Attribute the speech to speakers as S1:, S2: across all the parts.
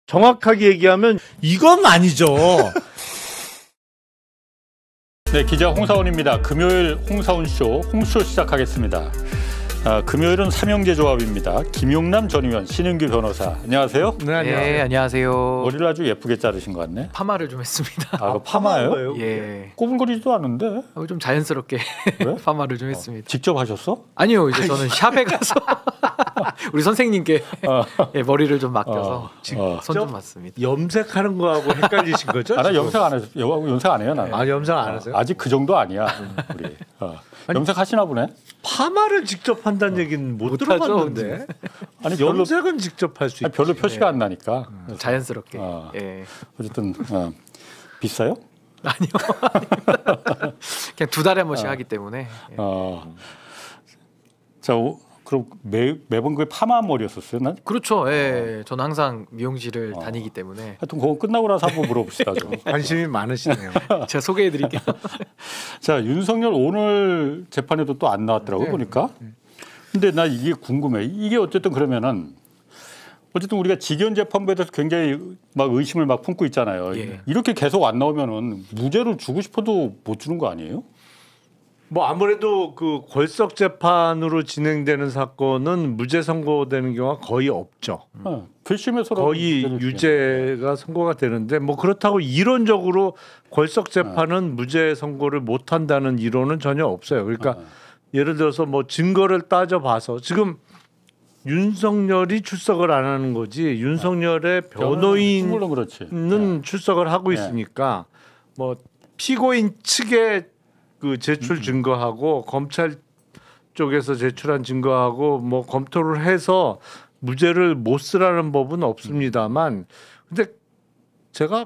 S1: 정확하게 얘기하면 이건 아니죠.
S2: 네, 기자 홍사훈입니다. 금요일 홍사훈쇼, 홍쇼 시작하겠습니다. 금요일은 삼형제 조합입니다. 김용남 전 의원, 신은규 변호사. 안녕하세요.
S3: 네, 안녕하세요. 네, 안녕하세요.
S2: 머리를 아주 예쁘게 자르신 것 같네.
S3: 파마를 좀 했습니다.
S2: 아, 파마예요?
S3: 예.
S2: 꼬불거리지도 않은데?
S3: 좀 자연스럽게 파마를 좀 했습니다.
S2: 직접 하셨어?
S3: 아니요, 이제 저는 샵에 가서 우리 선생님께 예, 머리를 좀 맡겨서 손 좀 맞습니다.
S1: 염색하는 거하고 헷갈리신 거죠?
S2: 나 염색 안 해요. 염색 안 해요, 나는.
S1: 아, 염색 안 하세요?
S2: 아직 그 정도 아니야. 우리. 염색 하시나 보네.
S1: 파마를 직접 한다는 얘기는 못 들어봤는데.
S2: 아니,
S1: 염색은 직접 할 수 있지.
S2: 별로 표시가 안 나니까.
S3: 자연스럽게. 예.
S2: 어쨌든 비싸요?
S3: 아니요. 그냥 2달에 한 번씩 하기 때문에. 예.
S2: 자, 그럼 매번 그 파마 머리였었어요, 난?
S3: 그렇죠. 예. 저는 항상 미용실을 다니기 때문에.
S2: 하여튼 그거 끝나고 나서 한번 물어봅시다. 좀.
S1: 관심이 많으시네요.
S3: 제가 소개해드릴게요.
S2: 자, 윤석열 오늘 재판에도 또 안 나왔더라고 보니까. 근데 나 이게 궁금해. 이게 어쨌든 그러면은 어쨌든 우리가 직연 재판부에 대해서 굉장히 막 의심을 막 품고 있잖아요.
S3: 예.
S2: 이렇게 계속 안 나오면은 무죄를 주고 싶어도 못 주는 거 아니에요?
S1: 뭐 아무래도 그 골석 재판으로 진행되는 사건은 무죄 선고되는 경우가 거의 없죠.
S2: 괘씸해서
S1: 거의 유죄가 선고가 되는데 뭐 그렇다고 이론적으로 골석 재판은 무죄 선고를 못 한다는 이론은 전혀 없어요. 그러니까 예를 들어서 뭐 증거를 따져봐서 지금 윤석열이 출석을 안 하는 거지 윤석열의 변호인은 출석을 하고 있으니까 뭐 피고인 측에 그 제출 증거하고 검찰 쪽에서 제출한 증거하고 뭐 검토를 해서 무죄를 못 쓰라는 법은 없습니다만 근데 제가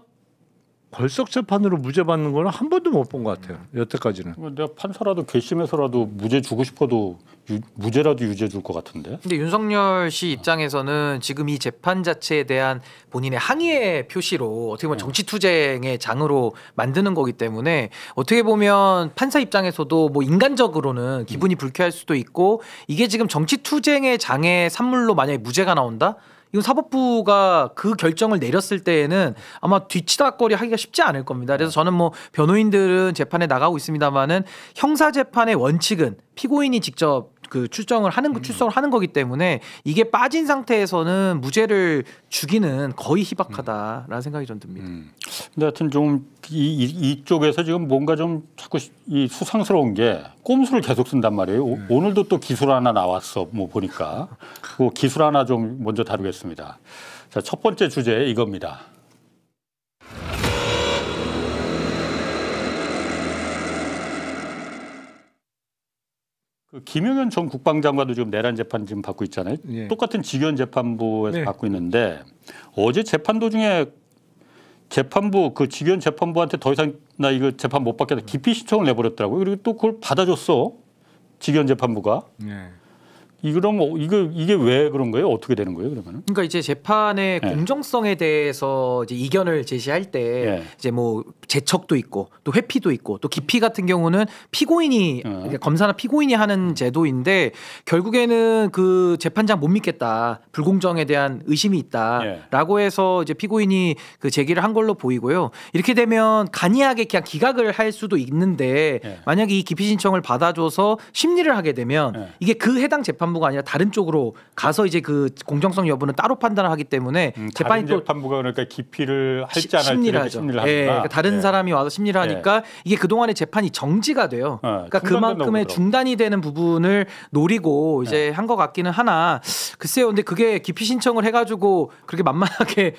S1: 벌석 재판으로 무죄 받는 거는 한 번도 못 본 것 같아요. 여태까지는.
S2: 내가 판사라도 괘씸해서라도 무죄 주고 싶어도 무죄라도 유죄 줄 것 같은데.
S3: 근데 윤석열 씨 입장에서는 지금 이 재판 자체에 대한 본인의 항의의 표시로 어떻게 보면 정치투쟁의 장으로 만드는 거기 때문에 어떻게 보면 판사 입장에서도 뭐 인간적으로는 기분이 불쾌할 수도 있고 이게 지금 정치투쟁의 장의 산물로 만약에 무죄가 나온다? 이건 사법부가 그 결정을 내렸을 때에는 아마 뒤치다거리 하기가 쉽지 않을 겁니다. 그래서 저는 뭐 변호인들은 재판에 나가고 있습니다만은 형사 재판의 원칙은 피고인이 직접 그 출석을 하는 거기 때문에 이게 빠진 상태에서는 무죄를 주기는 거의 희박하다라는 생각이 좀 듭니다.
S2: 근데 하여튼 좀 이쪽에서 지금 뭔가 좀 자꾸 이 수상스러운 게 꼼수를 계속 쓴단 말이에요. 오늘도 또 기술 하나 나왔어. 뭐 보니까 그 기술 하나 좀 먼저 다루겠습니다. 자, 첫 번째 주제 이겁니다. 그 김용현 전 국방장관도 지금 내란 재판 지금 받고 있잖아요.
S1: 예.
S2: 똑같은 직연 재판부에서 받고 있는데 어제 재판 도중에 재판부 그 직연 재판부한테 더 이상 나 이거 재판 못 받겠다 기피 신청을 내버렸더라고요. 그리고 또 그걸 받아줬어 직연 재판부가. 그럼 이게 왜 그런 거예요? 어떻게 되는 거예요? 그러면은?
S3: 그러니까 이제 재판의 공정성에 대해서 이제 이견을 제시할 때 이제 뭐 재척도 있고 또 회피도 있고 또 기피 같은 경우는 피고인이 검사나 피고인이 하는 제도인데 결국에는 그 재판장 못 믿겠다 불공정에 대한 의심이 있다라고 해서 이제 피고인이 그 제기를 한 걸로 보이고요. 이렇게 되면 간이하게 그냥 기각을 할 수도 있는데 만약에 이 기피 신청을 받아줘서 심리를 하게 되면 이게 그 해당 재판부가 아니라 다른 쪽으로 가서 이제 그 공정성 여부는 따로 판단을 하기 때문에 재판이 또
S2: 재판부가 그러니까 기피를 할지 안 할지
S3: 심리를 하죠.
S2: 심리를
S3: 그러니까 다른 사람이 와서 심리를 하니까 이게 그동안의 재판이 정지가 돼요. 그러니까 그만큼의 중단이 되는 부분을 노리고 이제 한 것 같기는 하나 글쎄요. 근데 그게 기피 신청을 해가지고 그렇게 만만하게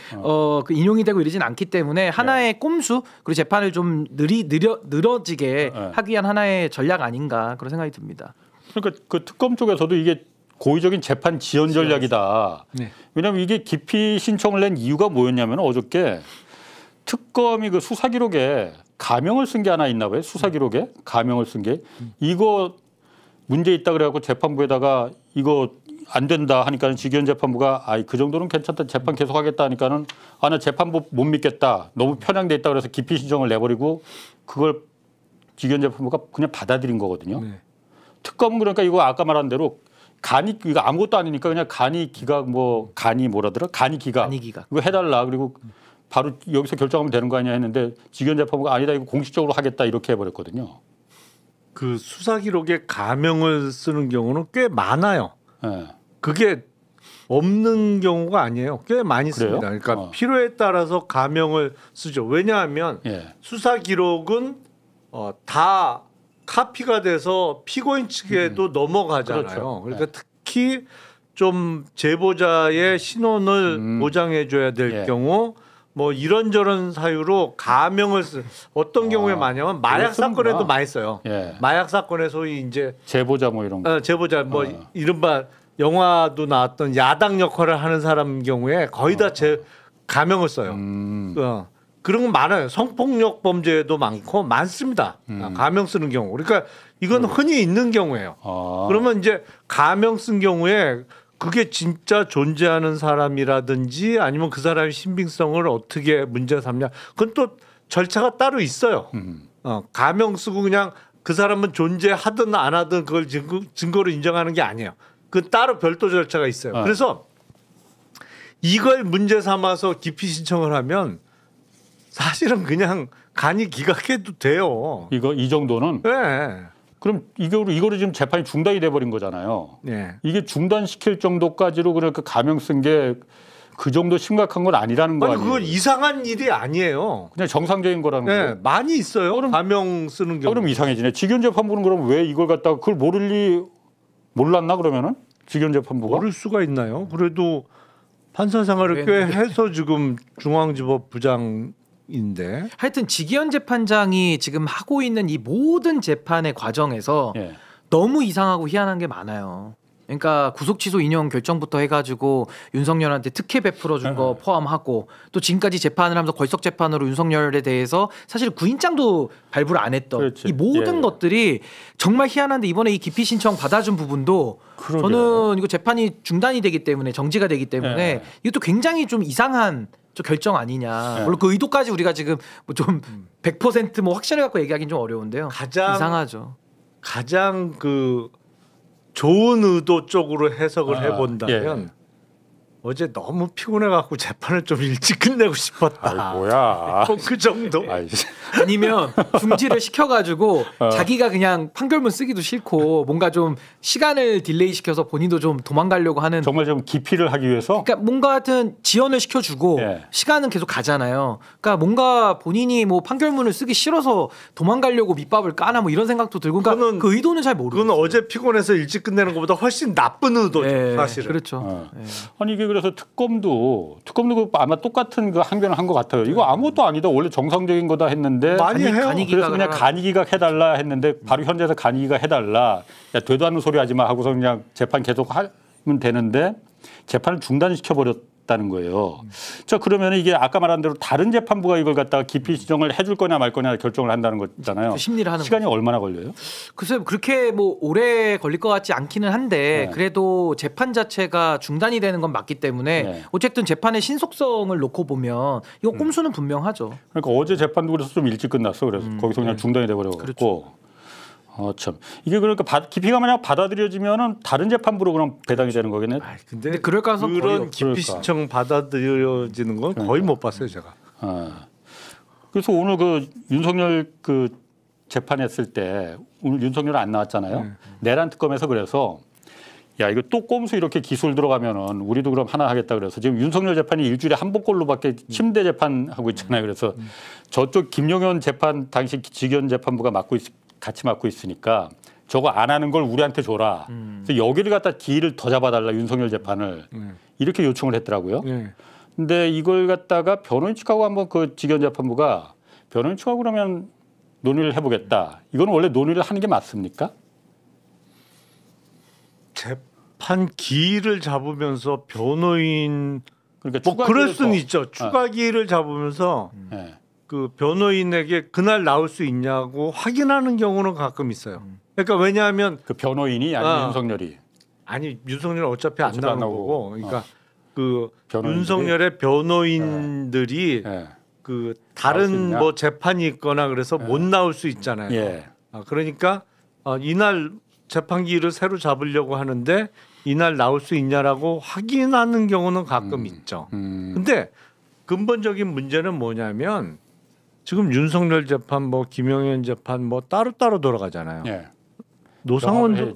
S3: 그 인용이 되고 이러진 않기 때문에 하나의 꼼수 그리고 재판을 좀 늘어지게 하기 위한 하나의 전략 아닌가 그런 생각이 듭니다.
S2: 그러니까 그 특검 쪽에서도 이게 고의적인 재판 지연 전략이다. 왜냐하면 이게 기피 신청을 낸 이유가 뭐였냐면 어저께 특검이 그 수사 기록에 가명을 쓴 게 하나 있나 봐요. 수사 기록에 가명을 쓴 게 이거 문제 있다 그래갖고 재판부에다가 이거 안 된다 하니까는 직연 재판부가 그 정도는 괜찮다 재판 계속하겠다 하니까는 나 재판부 못 믿겠다 너무 편향돼 있다 그래서 기피 신청을 내버리고 그걸 직연 재판부가 그냥 받아들인 거거든요. 특검은 그러니까 이거 아까 말한 대로 간이 이거 아무것도 아니니까 그냥 간이 기각 뭐 간이 뭐라더라 간이 기각
S3: 간이기각.
S2: 이거 해달라 그리고 바로 여기서 결정하면 되는 거 아니야 했는데 직원 재판부가 아니다 이거 공식적으로 하겠다 이렇게 해버렸거든요.
S1: 그 수사 기록에 가명을 쓰는 경우는 꽤 많아요.
S2: 예.
S1: 그게 없는 경우가 아니에요. 꽤 많이
S2: 그래요?
S1: 씁니다. 그러니까
S2: 어.
S1: 필요에 따라서 가명을 쓰죠. 왜냐하면
S2: 예.
S1: 수사 기록은 다 카피가 돼서 피고인 측에도 넘어가잖아요.
S2: 그렇죠.
S1: 그러니까 특히 좀 제보자의 신원을 보장해줘야 될
S2: 예.
S1: 경우 뭐 이런저런 사유로 가명을 어떤 경우에 많냐면 마약
S2: 그렇구나.
S1: 사건에도 많이 써요.
S2: 예.
S1: 마약 사건에 소위 이제
S2: 제보자 뭐 이런 거.
S1: 제보자 뭐 이른바 영화도 나왔던 야당 역할을 하는 사람 경우에 거의 다 제 가명을 써요. 그런 건 많아요. 성폭력 범죄도 많고 많습니다. 가명 쓰는 경우. 그러니까 이건 흔히 있는 경우예요.
S2: 아.
S1: 그러면 이제 가명 쓴 경우에 그게 진짜 존재하는 사람이라든지 아니면 그 사람의 신빙성을 어떻게 문제 삼냐. 그건 또 절차가 따로 있어요. 가명 쓰고 그냥 그 사람은 존재하든 안 하든 그걸 증거로 인정하는 게 아니에요. 그 따로 별도 절차가 있어요. 그래서 이걸 문제 삼아서 기피 신청을 하면 사실은 그냥 간이 기각해도 돼요.
S2: 이거 이 정도는
S1: 네.
S2: 그럼 이거로 지금 재판이 중단이 돼 버린 거잖아요.
S1: 네.
S2: 이게 중단시킬 정도까지로 그러니까 가명 쓴 게 그 정도 심각한 건 아니라는 거
S1: 아니
S2: 아니에요?
S1: 그건 이상한 일이 아니에요.
S2: 그냥 정상적인 거라는
S1: 네,
S2: 거예요.
S1: 많이 있어요. 가명 쓰는 경우.
S2: 그럼 이상해지네. 직원 재판부는 그럼 왜 이걸 갖다가 그걸 몰랐나 그러면은 직원 재판부가?
S1: 모를 수가 있나요? 그래도 판사 생활을 꽤 해서 지금 중앙지법 부장인데.
S3: 하여튼 지기현 재판장이 지금 하고 있는 이 모든 재판의 과정에서
S2: 예.
S3: 너무 이상하고 희한한 게 많아요. 그러니까 구속 취소 인용 결정부터 해가지고 윤석열한테 특혜 베풀어준 거 포함하고 또 지금까지 재판을 하면서 걸석 재판으로 윤석열에 대해서 사실 구인장도 발부를 안 했던
S2: 그렇지.
S3: 이 모든
S2: 예.
S3: 것들이 정말 희한한데 이번에 이 기피 신청 받아준 부분도
S2: 그러게.
S3: 저는 이거 재판이 중단이 되기 때문에 정지가 되기 때문에
S2: 예.
S3: 이것도 굉장히 좀 이상한 저 결정 아니냐.
S2: 예.
S3: 물론 그 의도까지 우리가 지금 뭐 좀 100% 확신을 갖고 얘기하기는 좀 어려운데요. 이상하죠.
S1: 가장 그 좋은 의도 쪽으로 해석을 해본다면 어제 너무 피곤해갖고 재판을 좀 일찍 끝내고 싶었다.
S2: 아이, 뭐야?
S1: 그 정도.
S2: 아이,
S3: 아니면 중지를 시켜가지고 자기가 그냥 판결문 쓰기도 싫고 뭔가 좀 시간을 딜레이 시켜서 본인도 좀 도망가려고 하는.
S2: 정말 좀 기피를 하기 위해서.
S3: 그러니까 뭔가 하여튼 지연을 시켜주고
S2: 예.
S3: 시간은 계속 가잖아요. 그러니까 뭔가 본인이 뭐 판결문을 쓰기 싫어서 도망가려고 밑밥을 까나 뭐 이런 생각도 들고. 그러니까 그 의도는 잘 모르겠어요.
S1: 그건 어제 피곤해서 일찍 끝내는 것보다 훨씬 나쁜 의도죠.
S3: 예,
S1: 사실은.
S3: 그렇죠. 예.
S2: 아니 이게 그래서 특검도 아마 똑같은 그 항변을 한 것 같아요. 이거 아무것도 아니다. 원래 정상적인 거다 했는데
S1: 많이 해요.
S2: 그래서 그냥 간이기각 해달라 했는데 바로 현재에서 간이기각 해달라. 야 되도 않는 소리 하지 마 하고서 그냥 재판 계속 하면 되는데 재판을 중단시켜 버렸다는 거예요. 자 그러면 이게 아까 말한 대로 다른 재판부가 이걸 갖다가 기피 신청을 해줄 거냐 말 거냐 결정을 한다는 거잖아요.
S3: 그 심리를 하는
S2: 시간이 얼마나 걸려요?
S3: 글쎄 그렇게 뭐 오래 걸릴 것 같지 않기는 한데
S2: 네.
S3: 그래도 재판 자체가 중단이 되는 건 맞기 때문에
S2: 네.
S3: 어쨌든 재판의 신속성을 놓고 보면 이거 꼼수는 분명하죠.
S2: 그러니까 어제 재판도 그래서 좀 일찍 끝났어. 그래서 거기서 그냥 중단이 돼버려갖고.
S3: 그렇죠.
S2: 참 이게 그러니까 기피가 만약 받아들여지면은 다른 재판부로 그럼 배당이 되는 거겠네.
S1: 근데
S3: 그럴 가능성 거의
S1: 그런
S3: 없-
S1: 기피
S2: 그러니까.
S1: 신청 받아들여지는 건 거의 못 봤어요, 제가.
S2: 그래서 오늘 그 윤석열 그 재판했을 때 오늘 윤석열 안 나왔잖아요. 내란 특검에서 그래서 야 이거 또 꼼수 이렇게 기술 들어가면은 우리도 그럼 하나 하겠다 그래서 지금 윤석열 재판이 일주일에 한 번꼴로밖에 침대 재판 하고 있잖아요. 그래서 저쪽 김용현 재판 당시 직원 재판부가 같이 맡고 있으니까 저거 안 하는 걸 우리한테 줘라. 그래서 여기를 갖다 기일을 더 잡아달라 윤석열 재판을 이렇게 요청을 했더라고요. 근데 이걸 갖다가 변호인 측하고 한번 그 직원 재판부가 변호인 측하고 그러면 논의를 해보겠다. 이거는 원래 논의를 하는 게 맞습니까?
S1: 재판 기일을 잡으면서 변호인
S2: 그러니까
S1: 뭐
S2: 추가
S1: 그럴
S2: 기일을
S1: 수는
S2: 더-
S1: 있죠. 추가 기일을 잡으면서
S2: 예.
S1: 그 변호인에게 그날 나올 수 있냐고 확인하는 경우는 가끔 있어요. 그러니까 왜냐하면
S2: 그 변호인이 아니면 윤석열이.
S1: 아니 윤석열은 어차피 안
S2: 어차피 안
S1: 나오는
S2: 나오고.
S1: 거고, 그러니까 그
S2: 변호인들이?
S1: 윤석열의 변호인들이
S2: 예.
S1: 그
S2: 나올 수
S1: 다른
S2: 있냐?
S1: 뭐 재판이 있거나 그래서 못 나올 수 있잖아요.
S2: 예.
S1: 그러니까 이날 재판기일을 새로 잡으려고 하는데 이날 나올 수 있냐라고 확인하는 경우는 가끔 있죠. 근데 근본적인 문제는 뭐냐면 지금 윤석열 재판, 뭐 김용현 재판 뭐 따로따로 돌아가잖아요.
S2: 예.
S1: 노상원도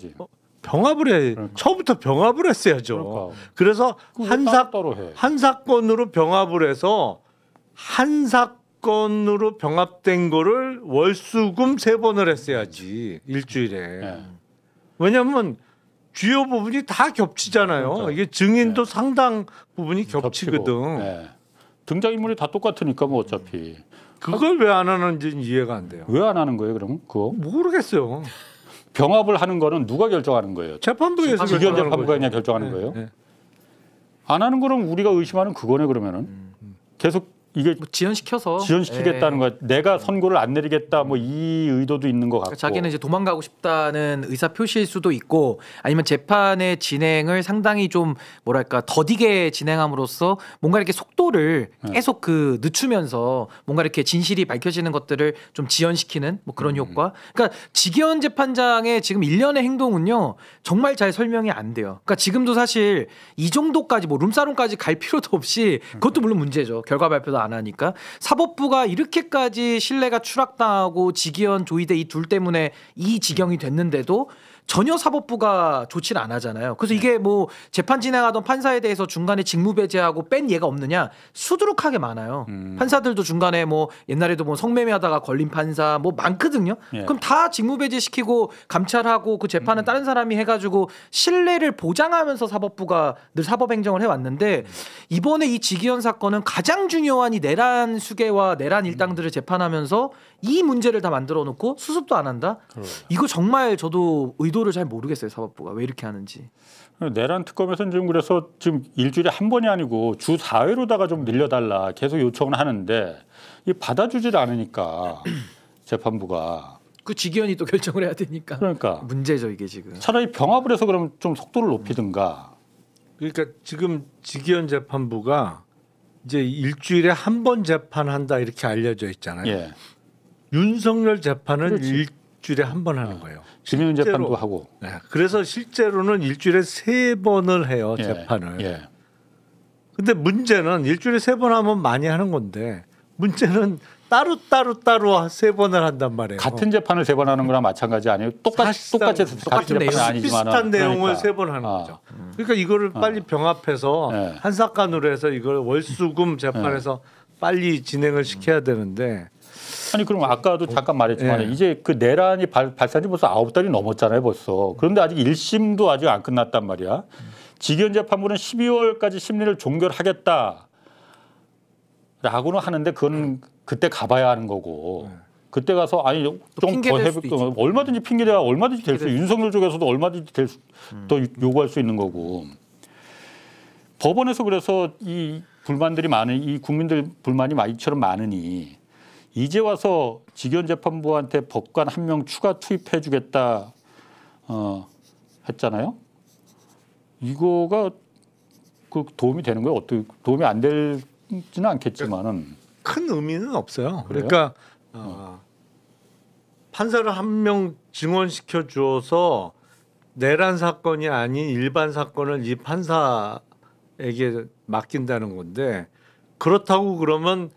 S1: 병합을 해.
S2: 그러니까.
S1: 처음부터 병합을 했어야죠.
S2: 그러니까.
S1: 그래서
S2: 따로 해.
S1: 한 사건으로 병합을 해서 한 사건으로 병합된 거를 월수금 3번을 했어야지 일주일에.
S2: 예.
S1: 왜냐하면 주요 부분이 다 겹치잖아요.
S2: 그러니까.
S1: 이게 증인도
S2: 네.
S1: 상당 부분이
S2: 겹치고.
S1: 겹치거든.
S2: 예. 등장인물이 다 똑같으니까 뭐 어차피.
S1: 그걸 왜 안 하는지 이해가 안 돼요.
S2: 왜 안 하는 거예요, 그럼? 그거?
S1: 모르겠어요.
S2: 병합을 하는 거는 누가 결정하는 거예요?
S1: 재판부에서
S2: 직원
S1: 결정하는
S2: 재판부가
S1: 거죠.
S2: 그냥 결정하는
S1: 네,
S2: 거예요?
S1: 네.
S2: 안 하는 거는 우리가 의심하는 그거네 그러면은. 계속 이게
S3: 뭐 지연시켜서
S2: 지연시키겠다는
S3: 예.
S2: 거야. 내가 선고를 안 내리겠다 뭐 이 의도도 있는 것 같고.
S3: 그러니까 자기는 이제 도망가고 싶다는 의사 표시일 수도 있고 아니면 재판의 진행을 상당히 좀 뭐랄까 더디게 진행함으로써 뭔가 이렇게 속도를 계속 그 늦추면서 뭔가 이렇게 진실이 밝혀지는 것들을 좀 지연시키는 뭐 그런 효과. 그러니까 지기현 재판장의 지금 일련의 행동은요 정말 잘 설명이 안 돼요. 그러니까 지금도 사실 이 정도까지 뭐 룸사롱까지 갈 필요도 없이 그것도 물론 문제죠. 결과 발표도 안 하니까 사법부가 이렇게까지 신뢰가 추락당하고 지기현 조이대 이 둘 때문에 이 지경이 됐는데도 전혀 사법부가 조치를 안 하잖아요. 그래서 이게 뭐 재판 진행하던 판사에 대해서 중간에 직무 배제하고 뺀 예가 없느냐 수두룩하게 많아요. 판사들도 중간에 뭐 옛날에도 뭐 성매매하다가 걸린 판사 뭐 많거든요.
S2: 예.
S3: 그럼 다 직무 배제시키고 감찰하고 그 재판은 다른 사람이 해가지고 신뢰를 보장하면서 사법부가 늘 사법행정을 해왔는데 이번에 이 지기현 사건은 가장 중요한 이 내란 수계와 내란 일당들을 재판하면서 이 문제를 다 만들어 놓고 수습도 안 한다. 이거 정말 저도 의도를 잘 모르겠어요. 사법부가 왜 이렇게 하는지.
S2: 내란 특검에서는 지금 그래서 지금 일주일에 한 번이 아니고 주 4회로다가 좀 늘려달라 계속 요청을 하는데 이 받아주질 않으니까 재판부가
S3: 그 지기현이 또 결정을 해야 되니까.
S2: 그러니까
S3: 문제죠 이게 지금.
S2: 차라리 병합을 해서 그럼 좀 속도를 높이든가.
S1: 그러니까 지금 지기현 재판부가 이제 일주일에 한 번 재판한다 이렇게 알려져 있잖아요.
S2: 예.
S1: 윤석열 재판은
S2: 그렇지.
S1: 일주일에 한 번 하는 거예요.
S2: 김용
S1: 실제로.
S2: 재판도 하고.
S1: 네, 그래서 실제로는 일주일에 3번을 해요.
S2: 예.
S1: 재판을.
S2: 예.
S1: 근데 문제는 일주일에 3번 하면 많이 하는 건데 문제는 따로 3번을 한단 말이에요.
S2: 같은 재판을 3번 하는 거랑 마찬가지 아니에요?
S1: 사실상
S2: 똑같은
S3: 똑같은
S2: 재판은
S3: 내용,
S2: 아니지만
S1: 비슷한 내용을 3번 하는 거죠. 그러니까 이거를 빨리 병합해서
S2: 네.
S1: 한 사건으로 해서 이걸 월수금 재판에서 빨리 진행을 시켜야 되는데
S2: 아니 그럼 아까도 잠깐 말했지만
S1: 예.
S2: 이제 그 내란이 발생한 지 벌써 9달이 넘었잖아요 벌써. 그런데 아직 1심도 아직 안 끝났단 말이야. 지기현 재판부는 12월까지 심리를 종결하겠다라고는 하는데 그건 그때 가봐야 하는 거고 그때 가서 아니 좀
S3: 핑계
S2: 더
S3: 댈
S2: 해볼
S3: 수도 있지.
S2: 얼마든지 핑계대야 얼마든지 될 수 윤석열 쪽에서도 얼마든지 더 요구할 수 있는 거고 법원에서 그래서 이 불만들이 많은 이 국민들 불만이 이처럼 많으니 이제 와서 지기현 재판부한테 법관 1명 추가 투입해주겠다 했잖아요. 이거가 그 도움이 되는 거예요? 어떻게 도움이 안 되지는 않겠지만은
S1: 큰 의미는 없어요.
S2: 그래요?
S1: 그러니까 판사를 1명 증언시켜 주어서 내란 사건이 아닌 일반 사건을 이 판사에게 맡긴다는 건데 그렇다고 그러면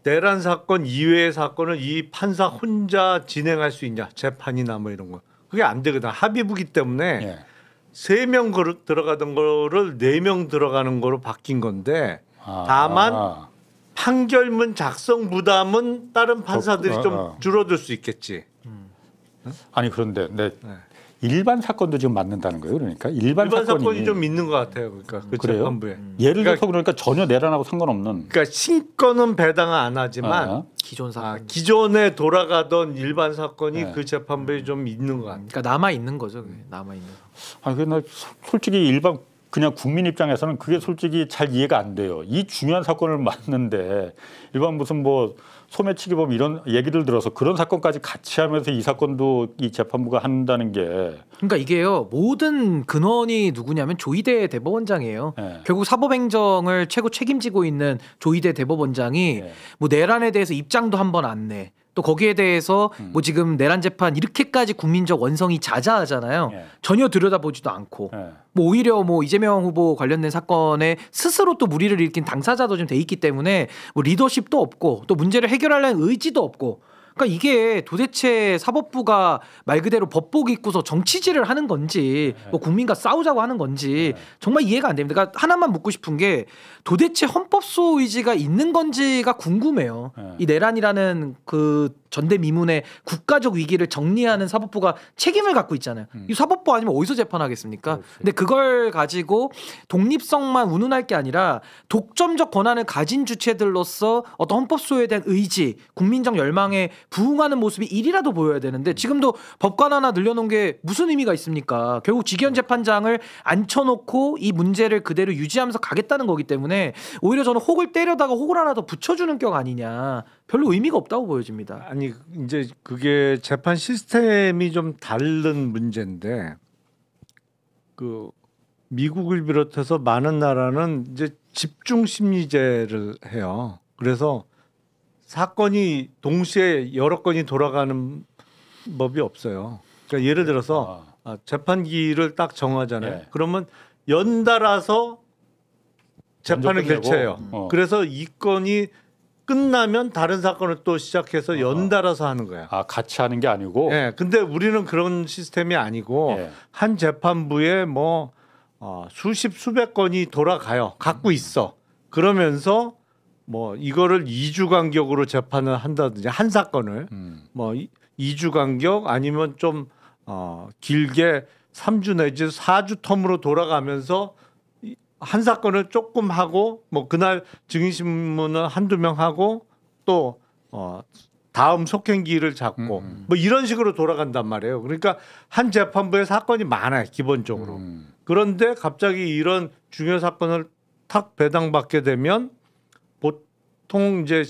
S1: 내란 사건 이외의 사건을 이 판사 혼자 진행할 수 있냐 재판이나 뭐 이런 거 그게 안 되거든. 합의부기 때문에
S2: 예.
S1: 3명 들어가던 거를 4명 들어가는 거로 바뀐 건데 다만 판결문 작성 부담은 다른 판사들이 좀 줄어들 수 있겠지.
S2: 아니 그런데 일반 사건도 지금 맞는다는 거예요. 그러니까 일반
S1: 사건이 좀 있는 것 같아요. 그러니까 그
S2: 그래요?
S1: 재판부에.
S2: 예를 들어서 그러니까 전혀 내란하고 상관없는.
S1: 그러니까 신건은 배당 안 하지만
S3: 기존 사건.
S1: 기존에 돌아가던 일반 사건이
S2: 네.
S1: 그 재판부에 좀 있는 것 같아요.
S3: 그러니까 남아 있는 거죠. 남아 있는.
S2: 아니 근데 솔직히 일반 그냥 국민 입장에서는 그게 솔직히 잘 이해가 안 돼요. 이 중요한 사건을 맡는데 일반 무슨 뭐 소매치기범 이런 얘기를 들어서 그런 사건까지 같이 하면서 이 사건도 이 재판부가 한다는 게
S3: 그러니까 이게요 모든 근원이 누구냐면 조이대 대법원장이에요.
S2: 네.
S3: 결국 사법행정을 최고 책임지고 있는 조이대 대법원장이
S2: 네.
S3: 뭐 내란에 대해서 입장도 한 번 안 내. 또 거기에 대해서 뭐 지금 내란 재판 이렇게까지 국민적 원성이 자자하잖아요.
S2: 예.
S3: 전혀 들여다보지도 않고
S2: 예.
S3: 뭐 오히려 뭐 이재명 후보 관련된 사건에 스스로 또 무리를 일으킨 당사자도 좀 돼 있기 때문에 뭐 리더십도 없고 또 문제를 해결하려는 의지도 없고 그러니까 이게 도대체 사법부가 말 그대로 법복 입고서 정치질을 하는 건지 뭐 국민과 싸우자고 하는 건지 정말 이해가 안 됩니다. 그러니까 하나만 묻고 싶은 게 도대체 헌법소 의지가 있는 건지가 궁금해요. 이 내란이라는 그 전대미문의 국가적 위기를 정리하는 사법부가 책임을 갖고 있잖아요. 이 사법부 아니면 어디서 재판하겠습니까? 근데 그걸 가지고 독립성만 운운할 게 아니라 독점적 권한을 가진 주체들로서 어떤 헌법소에 대한 의지, 국민적 열망에 부응하는 모습이 일이라도 보여야 되는데 지금도 법관 하나 늘려놓은 게 무슨 의미가 있습니까? 결국 직위원 재판장을 앉혀놓고 이 문제를 그대로 유지하면서 가겠다는 거기 때문에 오히려 저는 혹을 때려다가 혹을 하나 더 붙여주는 격 아니냐. 별로 의미가 없다고 보여집니다.
S1: 아니 이제 그게 재판 시스템이 좀 다른 문제인데 그 미국을 비롯해서 많은 나라는 이제 집중 심리제를 해요. 그래서 사건이 동시에 여러 건이 돌아가는 법이 없어요. 그러니까 예를 들어서 재판기를 딱 정하잖아요.
S2: 예.
S1: 그러면 연달아서 재판을
S2: 먼저 끝내고,
S1: 결체해요. 그래서 이 건이 끝나면 다른 사건을 또 시작해서 연달아서 하는 거야.
S2: 아, 같이 하는 게 아니고.
S1: 예. 근데 우리는 그런 시스템이 아니고
S2: 예.
S1: 한 재판부에 뭐 수십 수백 건이 돌아가요. 갖고 있어. 그러면서 뭐 이거를 2주 간격으로 재판을 한다든지 한 사건을 뭐 2주 간격 아니면 좀 길게 3주 내지 4주 텀으로 돌아가면서 한 사건을 조금 하고 뭐 그날 증인신문을 한두 명 하고 또 다음 속행기를 잡고 뭐 이런 식으로 돌아간단 말이에요. 그러니까 한 재판부에 사건이 많아요, 기본적으로. 그런데 갑자기 이런 중요 사건을 탁 배당받게 되면 보통 이제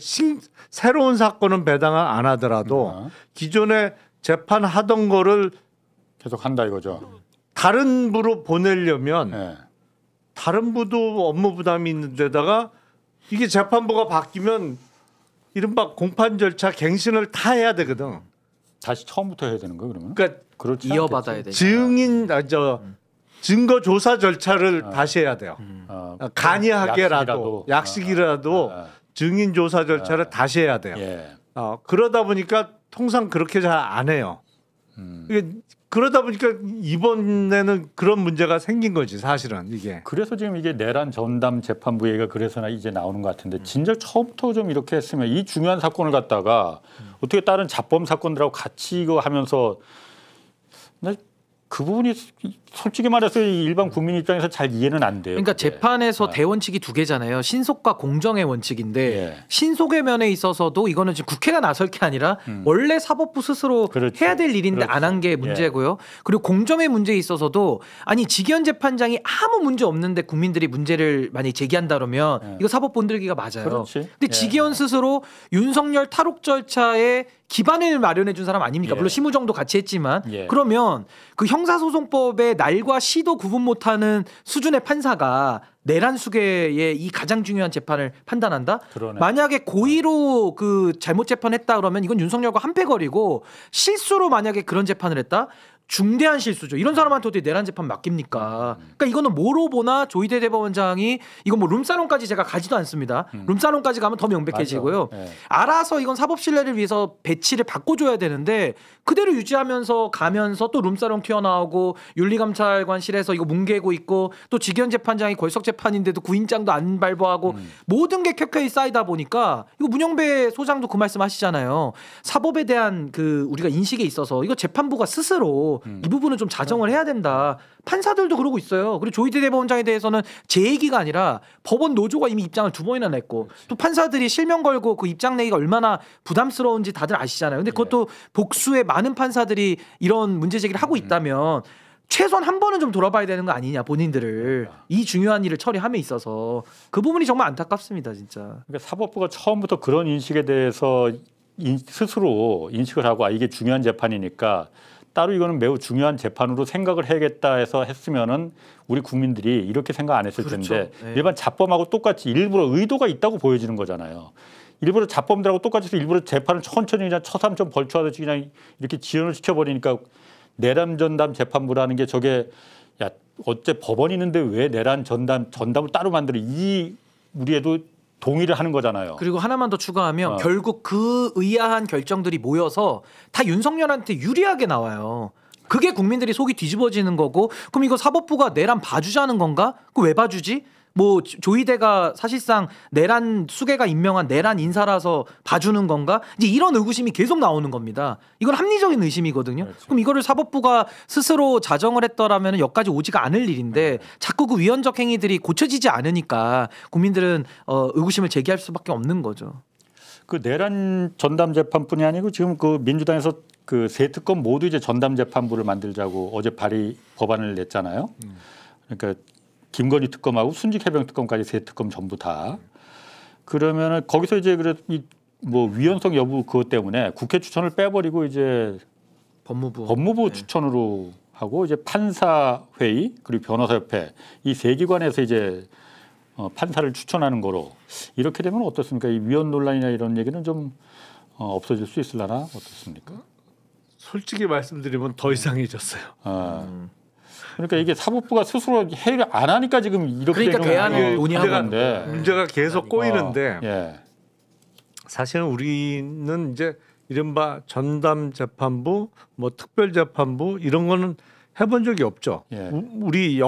S1: 새로운 사건은 배당을 안 하더라도 기존에 재판하던 거를
S2: 계속 한다 이거죠.
S1: 다른 부로 보내려면
S2: 예.
S1: 다른 부도 업무 부담이 있는 데다가 이게 재판부가 바뀌면 이른바 공판 절차 갱신을 다 해야 되거든.
S2: 다시 처음부터 해야 되는 거예요, 그러면?
S1: 그러니까
S2: 그렇지
S3: 이어받아야
S2: 않겠지?
S3: 되죠.
S1: 증거 조사 절차를 다시 해야 돼요. 간이하게라도 약식이라도 증인 조사 절차를 다시 해야 돼요.
S2: 예.
S1: 그러다 보니까 통상 그렇게 잘 안 해요. 이게 그러다 보니까 이번에는 그런 문제가 생긴 거지 사실은 이게.
S2: 그래서 지금 이게 내란 전담 재판부 얘기가 그래서나 이제 나오는 것 같은데 진작 처음부터 좀 이렇게 했으면 이 중요한 사건을 갖다가 어떻게 다른 자범 사건들하고 같이 이거 하면서 나 그 부분이 솔직히 말해서 일반 국민 입장에서 잘 이해는 안 돼요.
S3: 그러니까
S2: 그게.
S3: 재판에서 대원칙이 두 개잖아요. 신속과 공정의 원칙인데
S2: 예.
S3: 신속의 면에 있어서도 이거는 지금 국회가 나설 게 아니라 원래 사법부 스스로
S2: 그렇지.
S3: 해야 될 일인데
S2: 그렇지.
S3: 안 한 게 문제고요. 그리고 공정의 문제에 있어서도 아니 직위원 재판장이 아무 문제 없는데 국민들이 문제를 만약에 제기한다 그러면 이거 사법부 흔들기가 맞아요.
S2: 그렇지.
S3: 근데 직위원 스스로 윤석열 탈옥 절차에 기반을 마련해 준 사람 아닙니까?
S2: 예.
S3: 물론 심우정도 같이 했지만
S2: 예.
S3: 그러면 그 형사소송법의 날과 시도 구분 못하는 수준의 판사가 내란 수계의 이 가장 중요한 재판을 판단한다?
S2: 그러네.
S3: 만약에 고의로 그 잘못 재판했다 그러면 이건 윤석열과 한패거리고 실수로 만약에 그런 재판을 했다? 중대한 실수죠. 이런 사람한테 어떻게 내란 재판 맡깁니까? 그러니까 이거는 뭐로 보나 조희대 대법원장이 이건 뭐 룸사롱까지 제가 가지도 않습니다. 룸사롱까지 가면 더 명백해지고요.
S2: 맞아. 예.
S3: 알아서 이건 사법 신뢰를 위해서 배치를 바꿔줘야 되는데 그대로 유지하면서 가면서 또 룸사롱 튀어나오고 윤리감찰관실에서 이거 뭉개고 있고 또 직위원 재판장이 걸석 재판인데도 구인장도 안 발부하고 모든 게 켜켜이 쌓이다 보니까 이거 문영배 소장도 그 말씀 하시잖아요. 사법에 대한 그 우리가 인식에 있어서 이거 재판부가 스스로 이 부분은 좀 자정을 해야 된다. 판사들도 그러고 있어요. 그리고 조희대 대법원장에 대해서는 제 얘기가 아니라 법원 노조가 이미 입장을 2번이나 냈고 또 판사들이 실명 걸고 그 입장 내기가 얼마나 부담스러운지 다들 아시잖아요. 근데 그것도 복수의 많은 판사들이 이런 문제 제기를 하고 있다면 최소한 한 번은 좀 돌아봐야 되는 거 아니냐 본인들을 이 중요한 일을 처리함에 있어서 그 부분이 정말 안타깝습니다 진짜.
S2: 그러니까 사법부가 처음부터 그런 인식에 대해서 스스로 인식을 하고 이게 중요한 재판이니까 따로 이거는 매우 중요한 재판으로 생각을 해야겠다 해서 했으면은 우리 국민들이 이렇게 생각 안 했을
S3: 그렇죠.
S2: 텐데
S3: 네.
S2: 일반 자범하고 똑같이 일부러 의도가 있다고 보여지는 거잖아요. 일부러 자범들하고 똑같이 해서 일부러 재판을 천천히 그냥 처삼천 벌초하듯이 그냥 이렇게 지연을 시켜버리니까 내란 전담 재판부라는 게 저게 야 어째 법원이 있는데 왜 내란 전담을 따로 만들어 이 우리에도 동의를 하는 거잖아요.
S3: 그리고 하나만 더 추가하면 결국 그 의아한 결정들이 모여서 다 윤석열한테 유리하게 나와요. 그게 국민들이 속이 뒤집어지는 거고 그럼 이거 사법부가 내란 봐주자는 건가? 그거 왜 봐주지? 뭐 조희대가 사실상 내란 수계가 임명한 내란 인사라서 봐주는 건가? 이제 이런 의구심이 계속 나오는 겁니다. 이건 합리적인 의심이거든요.
S2: 그렇죠.
S3: 그럼 이거를 사법부가 스스로 자정을 했더라면 여기까지 오지가 않을 일인데 자꾸 그 위헌적 행위들이 고쳐지지 않으니까 국민들은 의구심을 제기할 수밖에 없는 거죠.
S2: 그 내란 전담 재판뿐이 아니고 지금 그 민주당에서 그 세 특검 모두 이제 전담 재판부를 만들자고 어제 발의 법안을 냈잖아요. 그러니까 김건희 특검하고 순직 해병 특검까지 세 특검 전부 다. 그러면은 거기서 이제 그래 뭐 위헌성 여부 그것 때문에 국회 추천을 빼버리고 이제 법무부 추천으로 하고 이제 판사 회의 그리고 변호사 협회 이 세 기관에서 이제 판사를 추천하는 거로 이렇게 되면 어떻습니까? 이 위헌 논란이나 이런 얘기는 좀 없어질 수 있으려나 어떻습니까?
S1: 솔직히 말씀드리면 더 이상해졌어요.
S2: 그러니까 이게 사법부가 스스로 해결 안 하니까 지금 이렇게
S3: 그러니까 대안을 논의하고
S2: 있는데
S1: 문제가 계속 꼬이는데
S2: 예.
S1: 사실은 우리는 이제 이른바 전담 재판부, 뭐 특별 재판부 이런 거는 해본 적이 없죠.
S2: 예.
S1: 우리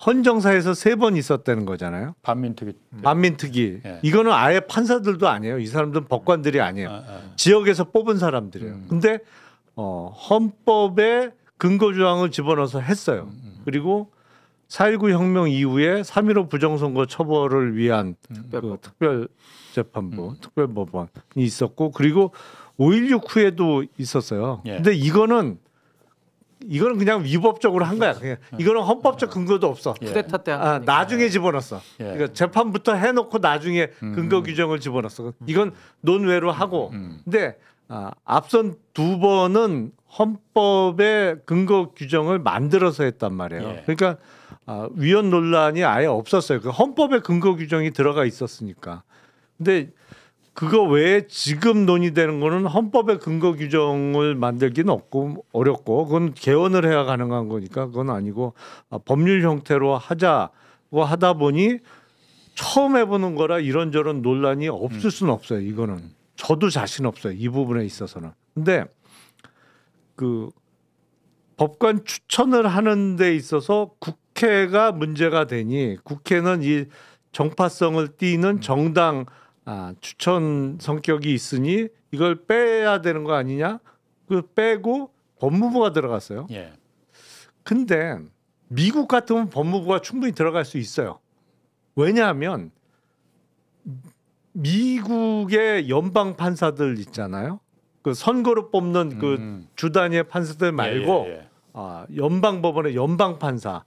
S1: 헌정사에서 3번 있었다는 거잖아요.
S2: 반민특위.
S1: 반민특위.
S2: 예.
S1: 이거는 아예 판사들도 아니에요. 이 사람들은 법관들이 아니에요. 지역에서 뽑은 사람들이에요. 근데 헌법에 근거 조항을 집어넣어서 했어요. 그리고 4.19 혁명 이후에 3.15 부정선거 처벌을 위한 그 특별 재판부, 특별법원이 있었고 그리고 5.16 후에도 있었어요.
S2: 예.
S1: 근데 이거는 그냥 위법적으로 한 거야. 그냥 이거는 헌법적 근거도 없어.
S3: 쿠데타 때 한 거니까.
S1: 나중에 집어넣었어.
S2: 예.
S1: 그러니까 재판부터 해놓고 나중에 근거 규정을 집어넣었어. 이건 논외로 하고. 근데 앞선 2번은 헌법의 근거 규정을 만들어서 했단 말이에요.
S2: 예.
S1: 그러니까 위헌 논란이 아예 없었어요. 그 헌법의 근거 규정이 들어가 있었으니까. 근데 그거 외에 지금 논의되는 거는 헌법의 근거 규정을 만들기는 어렵고 그건 개헌을 해야 가능한 거니까 그건 아니고 법률 형태로 하자고 하다 보니 처음 해보는 거라 이런저런 논란이 없을 수는 없어요. 이거는 저도 자신 없어요. 이 부분에 있어서는. 근데 그 법관 추천을 하는 데 있어서 국회가 문제가 되니 국회는 이 정파성을 띠는 정당 추천 성격이 있으니 이걸 빼야 되는 거 아니냐? 그 빼고 법무부가 들어갔어요.
S2: 예.
S1: 근데 미국 같으면 법무부가 충분히 들어갈 수 있어요. 왜냐하면 미국의 연방 판사들 있잖아요. 그 선거로 뽑는 그 주단위의 판사들 말고
S2: 예.
S1: 연방 법원의 연방 판사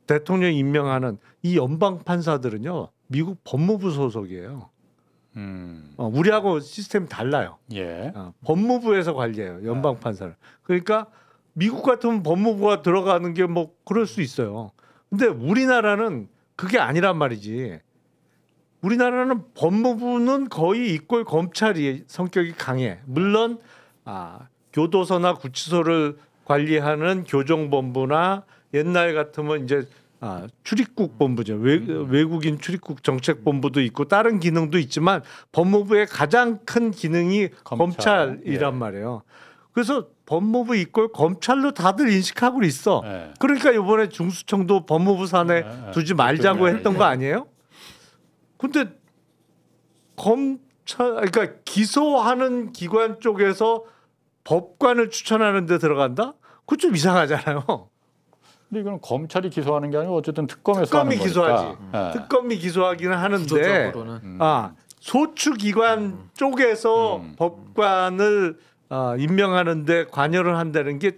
S1: 대통령 임명하는 이 연방 판사들은요 미국 법무부 소속이에요. 우리하고 시스템이 달라요.
S2: 예.
S1: 법무부에서 관리해요 연방 판사를. 그러니까 미국 같으면 법무부가 들어가는 게 뭐 그럴 수 있어요. 근데 우리나라는 그게 아니란 말이지. 우리나라는 법무부는 거의 이꼴 검찰이 성격이 강해. 물론 교도소나 구치소를 관리하는 교정본부나 옛날 같으면 이제 출입국 본부죠. 외국인 출입국 정책본부도 있고 다른 기능도 있지만 법무부의 가장 큰 기능이 검찰이란
S2: 예.
S1: 말이에요. 그래서 법무부 이꼴 검찰로 다들 인식하고 있어.
S2: 예.
S1: 그러니까 이번에 중수청도 법무부 산에 두지 말자고 했던 거 아니에요? 근데 그러니까 기소하는 기관 쪽에서 법관을 추천하는 데 들어간다? 그거 좀 이상하잖아요.
S2: 근데 이거는 검찰이 기소하는 게 아니고 어쨌든 특검에서
S1: 특검이
S2: 하는
S1: 기소하지.
S2: 거니까. 예.
S1: 특검이 기소하기는 하는데
S3: 구조적으로는.
S1: 소추기관 쪽에서 법관을 임명하는데 관여를 한다는 게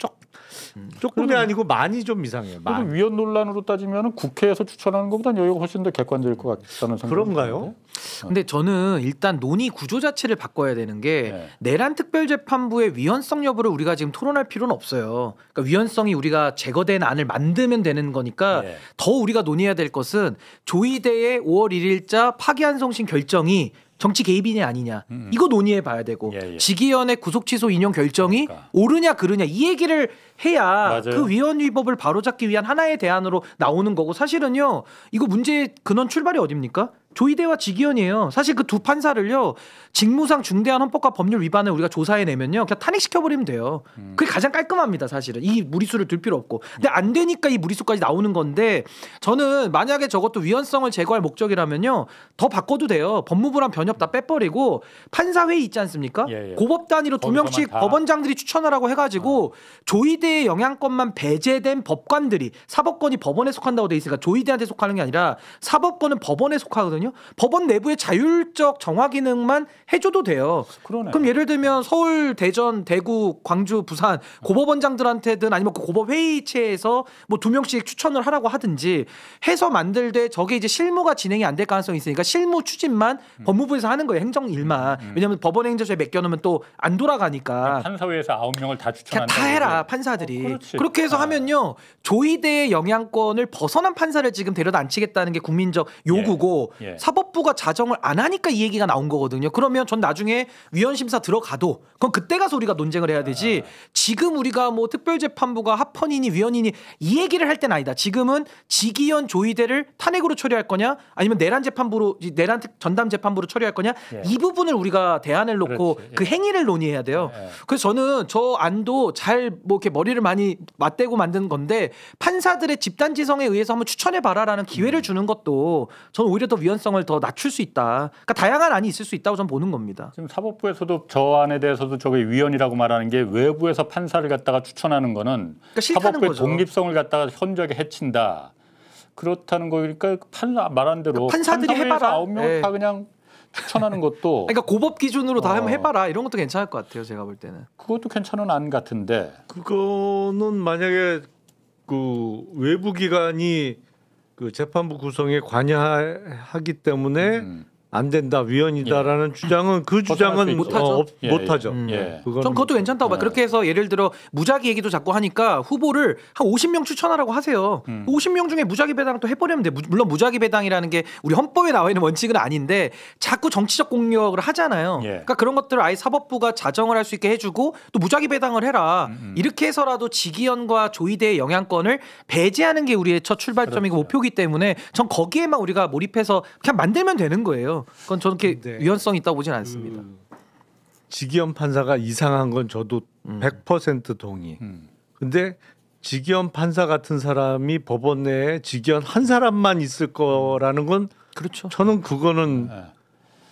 S1: 조금이 아니고 많이 좀 이상해요.
S2: 그래도 위헌 논란으로 따지면 국회에서 추천하는 것보다는 여기가 훨씬 더 객관적일 것 같다는 생각이
S1: 그런가요?
S2: 드는데.
S3: 근데 저는 일단 논의 구조 자체를 바꿔야 되는 게
S2: 네.
S3: 내란 특별재판부의 위헌성 여부를 우리가 지금 토론할 필요는 없어요. 그러니까 위헌성이 우리가 제거된 안을 만들면 되는 거니까
S2: 예.
S3: 더 우리가 논의해야 될 것은 조희대의 5월 1일자 파기환송심 결정이 정치 개입이냐 아니냐 이거 논의해 봐야 되고
S2: 예, 예.
S3: 직위원회 구속 취소 인용 결정이
S2: 그러니까.
S3: 옳으냐 그르냐 이 얘기를 해야
S2: 맞아요.
S3: 그 위헌 위법을 바로잡기 위한 하나의 대안으로 나오는 거고 사실은요 이거 문제의 근원 출발이 어딥니까? 조희대와 직위원이에요. 사실 그 두 판사를요 직무상 중대한 헌법과 법률 위반을 우리가 조사해내면요 그냥 탄핵시켜버리면 돼요. 그게 가장 깔끔합니다. 사실은 이 무리수를 둘 필요 없고 근데 안 되니까 이 무리수까지 나오는 건데 저는 만약에 저것도 위헌성을 제거할 목적이라면요 더 바꿔도 돼요. 법무부랑 변협 다 빼버리고 판사회의 있지 않습니까?
S2: 예, 예.
S3: 고법 단위로 두
S2: 거기서만
S3: 명씩
S2: 다.
S3: 법원장들이 추천하라고 해가지고 조희대의 영향권만 배제된 법관들이 사법권이 법원에 속한다고 돼 있으니까 조희대한테 속하는 게 아니라 사법권은 법원에 속하거든요. 법원 내부의 자율적 정화 기능만 해줘도 돼요.
S2: 그러네.
S3: 그럼 예를 들면 서울, 대전, 대구, 광주, 부산 고법원장들한테든 아니면 그 고법 회의체에서 뭐 두 명씩 추천을 하라고 하든지 해서 만들되 저게 이제 실무가 진행이 안 될 가능성이 있으니까 실무 추진만 법무부에서 하는 거예요. 행정 일만. 왜냐하면 법원 행정처에 맡겨놓으면 또 안 돌아가니까.
S2: 판사회에서 9명을 다
S3: 그냥
S2: 추천한다.
S3: 다 해라 판사들이.
S2: 그렇지.
S3: 그렇게 해서
S2: 아.
S3: 하면요 조희대의 영향권을 벗어난 판사를 지금 데려다 앉히겠다는 게 국민적 요구고
S2: 예.
S3: 사법부가 자정을 안 하니까 이 얘기가 나온 거거든요. 그러면 전 나중에 위헌심사 들어가도 그건 그때 가서 우리가 논쟁을 해야 되지 지금 우리가 뭐 특별재판부가 합헌이니 위헌이니 이 얘기를 할 때는 아니다. 지금은 직위원 조희대를 탄핵으로 처리할 거냐 아니면 내란 전담 재판부로 처리할 거냐
S2: 예.
S3: 이 부분을 우리가 대안을 놓고
S2: 그렇지. 예.
S3: 그 행위를 논의해야 돼요.
S2: 예.
S3: 그래서 저는 저 안도 잘 뭐 이렇게 머리를 많이 맞대고 만든 건데 판사들의 집단지성에 의해서 한번 추천해 봐라라는 기회를 주는 것도 저는 오히려 더 위헌성을 더 낮출 수 있다. 그러니까 다양한 안이 있을 수 있다고 저는 보는 겁니다.
S2: 지금 사법부에서도 저 안에 대해서도 저게 위헌이라고 말하는 게 외부에서 판사를 갖다가 추천하는 거는
S3: 싫다는
S2: 사법부의
S3: 거죠.
S2: 독립성을 갖다가 현저하게 해친다. 그렇다는 거니까 판사 말한 대로
S3: 그러니까 판사들이 해봐라.
S2: 9명을
S3: 예.
S2: 다 그냥 추천하는 것도
S3: 그러니까 고법 기준으로 다 한번 해봐라. 이런 것도 괜찮을 것 같아요. 제가 볼 때는.
S2: 그것도 괜찮은 안 같은데.
S1: 그거는 만약에 그 외부 기관이 그 재판부 구성에 관여하기 때문에 안 된다 위헌이다라는 주장은 그 주장은
S2: 수 있죠.
S3: 못하죠.
S2: 예,
S1: 못하죠.
S2: 예.
S1: 그건
S3: 전 그것도 괜찮다고 봐요. 그렇게 해서 예를 들어 무작위 얘기도 자꾸 하니까 후보를 한 50명 추천하라고 하세요. 50명 중에 무작위 배당을 또 해버리면 돼. 물론 무작위 배당이라는 게 우리 헌법에 나와 있는 원칙은 아닌데 자꾸 정치적 공격을 하잖아요.
S2: 예.
S3: 그러니까 그런 것들을 아예 사법부가 자정을 할 수 있게 해주고 또 무작위 배당을 해라. 이렇게 해서라도 직위원과 조희대의 영향권을 배제하는 게 우리의 첫 출발점이고
S2: 그렇죠.
S3: 목표이기 때문에 전 거기에만 우리가 몰입해서 그냥 만들면 되는 거예요. 그건 저는 그렇게
S1: 네.
S3: 위헌성이 있다고 보진 않습니다.
S1: 직위원 판사가 이상한 건 저도 100% 동의. 근데 직위원 판사 같은 사람이 법원 내에 직위원 한 사람만 있을 거라는 건
S3: 그렇죠.
S1: 저는 그거는
S2: 예.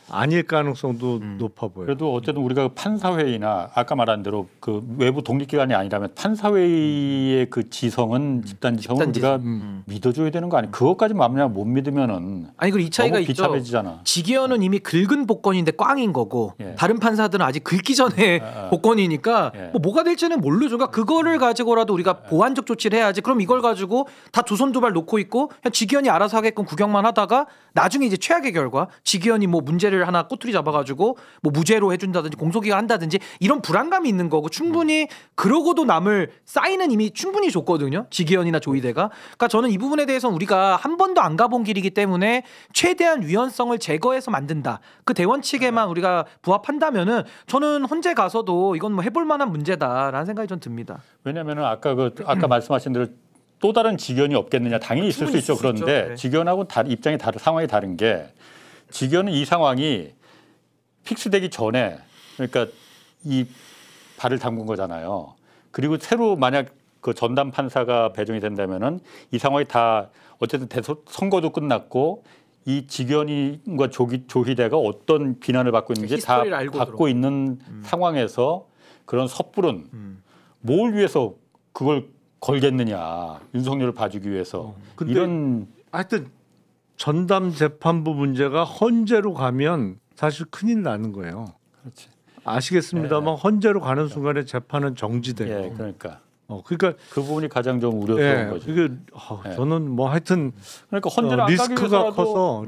S1: 아닐 가능성도 높아 보여요.
S2: 그래도 어쨌든 우리가 판사회의나 아까 말한 대로 그 외부 독립기관이 아니라면 판사회의의 그 지성은 집단지성은 우리가 믿어줘야 되는 거 아니에요? 그것까지 만약 못 믿으면은
S3: 아니 그리고 이 차이가
S2: 너무
S3: 있죠.
S2: 비참해지잖아.
S3: 직위원은 이미 긁은 복권인데 꽝인 거고
S2: 예.
S3: 다른 판사들은 아직 긁기 전에 복권이니까
S2: 예.
S3: 뭐가 될지는 모르죠. 그러니까 그거를 가지고라도 우리가 보완적 조치를 해야지. 그럼 이걸 가지고 다 두 손 두 발 놓고 있고 그냥 직위원이 알아서 하게끔 구경만 하다가 나중에 이제 최악의 결과 직위원이 뭐 문제를 하나 꼬투리 잡아가지고 뭐 무죄로 해준다든지 공소기각 한다든지 이런 불안감이 있는 거고 충분히 그러고도 남을 사인은 이미 충분히 줬거든요. 직위원이나 조희대가. 그러니까 저는 이 부분에 대해서는 우리가 한 번도 안 가본 길이기 때문에 최대한 위헌성을 제거해서 만든다. 그 대원칙에만 우리가 부합한다면은 저는 헌재 가서도 이건 뭐 해볼 만한 문제다라는 생각이 좀 듭니다.
S2: 왜냐하면은 아까 말씀하신 대로 또 다른 직위원이 없겠느냐 당연히 있을 수
S3: 충분히
S2: 있죠.
S3: 있을 수 있죠.
S2: 그런데
S3: 네.
S2: 직위원하고 입장이 상황이 다른 게 직위원은 이 상황이 픽스되기 전에 그러니까 이 발을 담근 거잖아요. 그리고 새로 만약 그 전담 판사가 배정이 된다면은 이 상황이 다 어쨌든 선거도 끝났고 이 직위원과 조희대가 어떤 비난을 받고 있는지 다
S3: 히스토리를 알고
S2: 받고 있는 상황에서 그런 섣부른 뭘 위해서 그걸 걸겠느냐 윤석열을 봐주기 위해서
S1: 근데
S2: 이런
S1: 하여튼 전담 재판부 문제가 헌재로 가면 사실 큰일 나는 거예요.
S2: 그렇지.
S1: 아시겠습니다만 헌재로 가는 순간에 재판은 정지되고
S2: 예, 그러니까
S1: 그러니까
S2: 그 부분이 가장 좀 우려스러운 거죠.
S1: 이게 저는 뭐 하여튼
S2: 그러니까 헌재를 안 가기
S1: 리스크가
S2: 위해서라도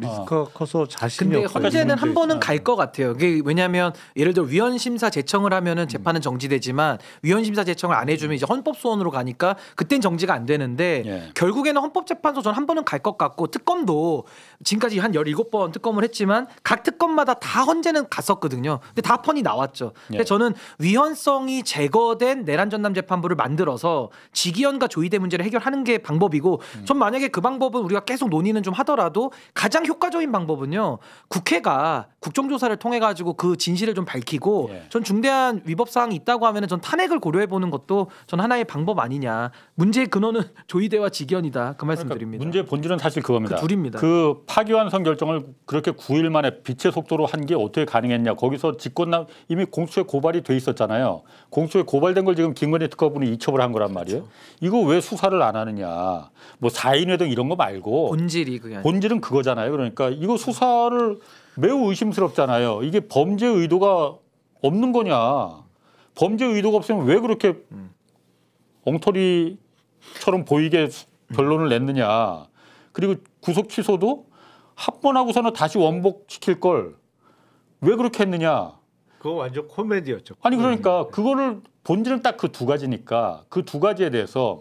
S1: 커서 자신이
S3: 근데
S1: 없어요.
S3: 헌재는 한 번은
S2: 문제.
S3: 갈 것 같아요. 그게 왜냐하면 예를 들어 위헌 심사 제청을 하면은 재판은 정지되지만 위헌 심사 제청을 안 해주면 이제 헌법 소원으로 가니까 그땐 정지가 안 되는데
S2: 예.
S3: 결국에는 헌법재판소 전 한 번은 갈 것 같고 특검도 지금까지 한 17번 특검을 했지만 각 특검마다 다 헌재는 갔었거든요. 근데 다 펀이 나왔죠. 근데
S2: 예.
S3: 저는 위헌성이 제거된 내란 전담 재판부를 만들어서 직위원과 조의대 문제를 해결하는 게 방법이고 전 만약에 그 방법은 우리가 계속 논의는 좀 하더라도 가장 효과적인 방법은요. 국회가 국정조사를 통해 가지고 그 진실을 좀 밝히고
S2: 예.
S3: 전 중대한 위법 사항이 있다고 하면은 전 탄핵을 고려해 보는 것도 전 하나의 방법 아니냐. 문제의 근원은 조의대와 직위원이다. 그 말씀드립니다.
S2: 문제의 본질은 사실 그겁니다.
S3: 그 둘입니다.
S2: 그 파기환송 결정을 그렇게 9일 만에 빛의 속도로 한 게 어떻게 가능했냐. 거기서 직권남 이미 공수처에 고발이 돼 있었잖아요. 공수처에 고발된 걸 지금 김건희 특검분이 이첩을 한 거란 말이에요.
S3: 그렇죠.
S2: 이거 왜 수사를 안 하느냐. 뭐 사인회등 이런 거 말고
S3: 본질이 그게 아니라.
S2: 본질은 그거잖아요. 그러니까 이거 수사를 매우 의심스럽잖아요. 이게 범죄 의도가 없는 거냐. 범죄 의도가 없으면 왜 그렇게 엉터리처럼 보이게 결론을 냈느냐. 그리고 구속 취소도 한 번 하고서는 다시 원복시킬 걸 왜 그렇게 했느냐.
S1: 그거 완전 코미디였죠.
S2: 아니 그러니까 그거를 본질은 딱 그 두 가지니까 그 두 가지에 대해서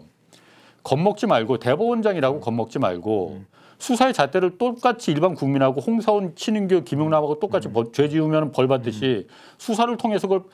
S2: 겁먹지 말고 대법원장이라고 겁먹지 말고 수사의 잣대를 똑같이 일반 국민하고 홍사원, 친인규, 김용남하고 똑같이 죄 지으면 벌 받듯이 수사를 통해서 그걸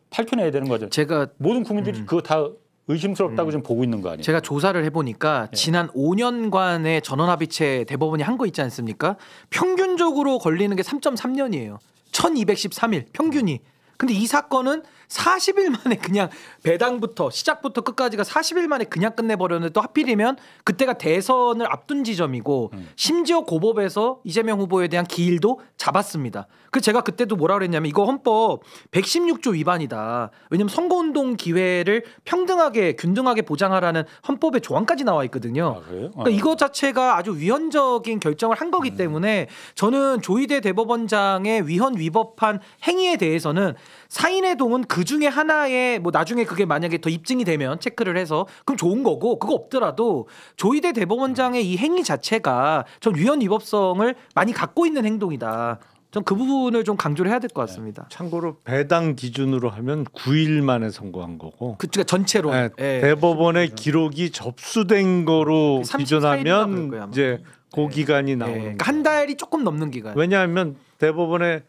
S2: 밝혀내야 되는 거죠.
S3: 제가
S2: 모든 국민들이 그거 다 의심스럽다고 지금 보고 있는 거 아니에요?
S3: 제가 조사를 해보니까 지난 5년간의 전원합의체 대법원이 한 거 있지 않습니까? 평균적으로 걸리는 게 3.3년이에요. 1213일 평균이. 근데 이 사건은 40일 만에 그냥 배당부터 시작부터 끝까지가 40일 만에 그냥 끝내버렸는데 또 하필이면 그때가 대선을 앞둔 지점이고 심지어 고법에서 이재명 후보에 대한 기일도 잡았습니다. 그래서 제가 그때도 뭐라 그랬냐면 이거 헌법 116조 위반이다. 왜냐면 선거운동 기회를 평등하게 균등하게 보장하라는 헌법의 조항까지 나와 있거든요.
S2: 아, 그래요?
S3: 그러니까 이거 자체가 아주 위헌적인 결정을 한 거기 때문에 저는 조희대 대법원장의 위헌 위법한 행위에 대해서는 사인회동은 그 중에 하나의 뭐 나중에 그게 만약에 더 입증이 되면 체크를 해서 그럼 좋은 거고 그거 없더라도 조희대 대법원장의 이 행위 자체가 전 위헌 위법성을 많이 갖고 있는 행동이다. 전 그 부분을 좀 강조를 해야 될 것 같습니다.
S1: 참고로 배당 기준으로 하면 9일 만에 선고한 거고.
S3: 그러니까 전체로
S1: 네, 대법원의 기록이 접수된 거로
S3: 34일인가 그럴
S1: 기준하면
S3: 거예요, 아마.
S1: 이제 그 기간이 나오는 거예요.
S3: 그러니까 한 달이 조금 넘는 기간.
S1: 왜냐하면 대법원의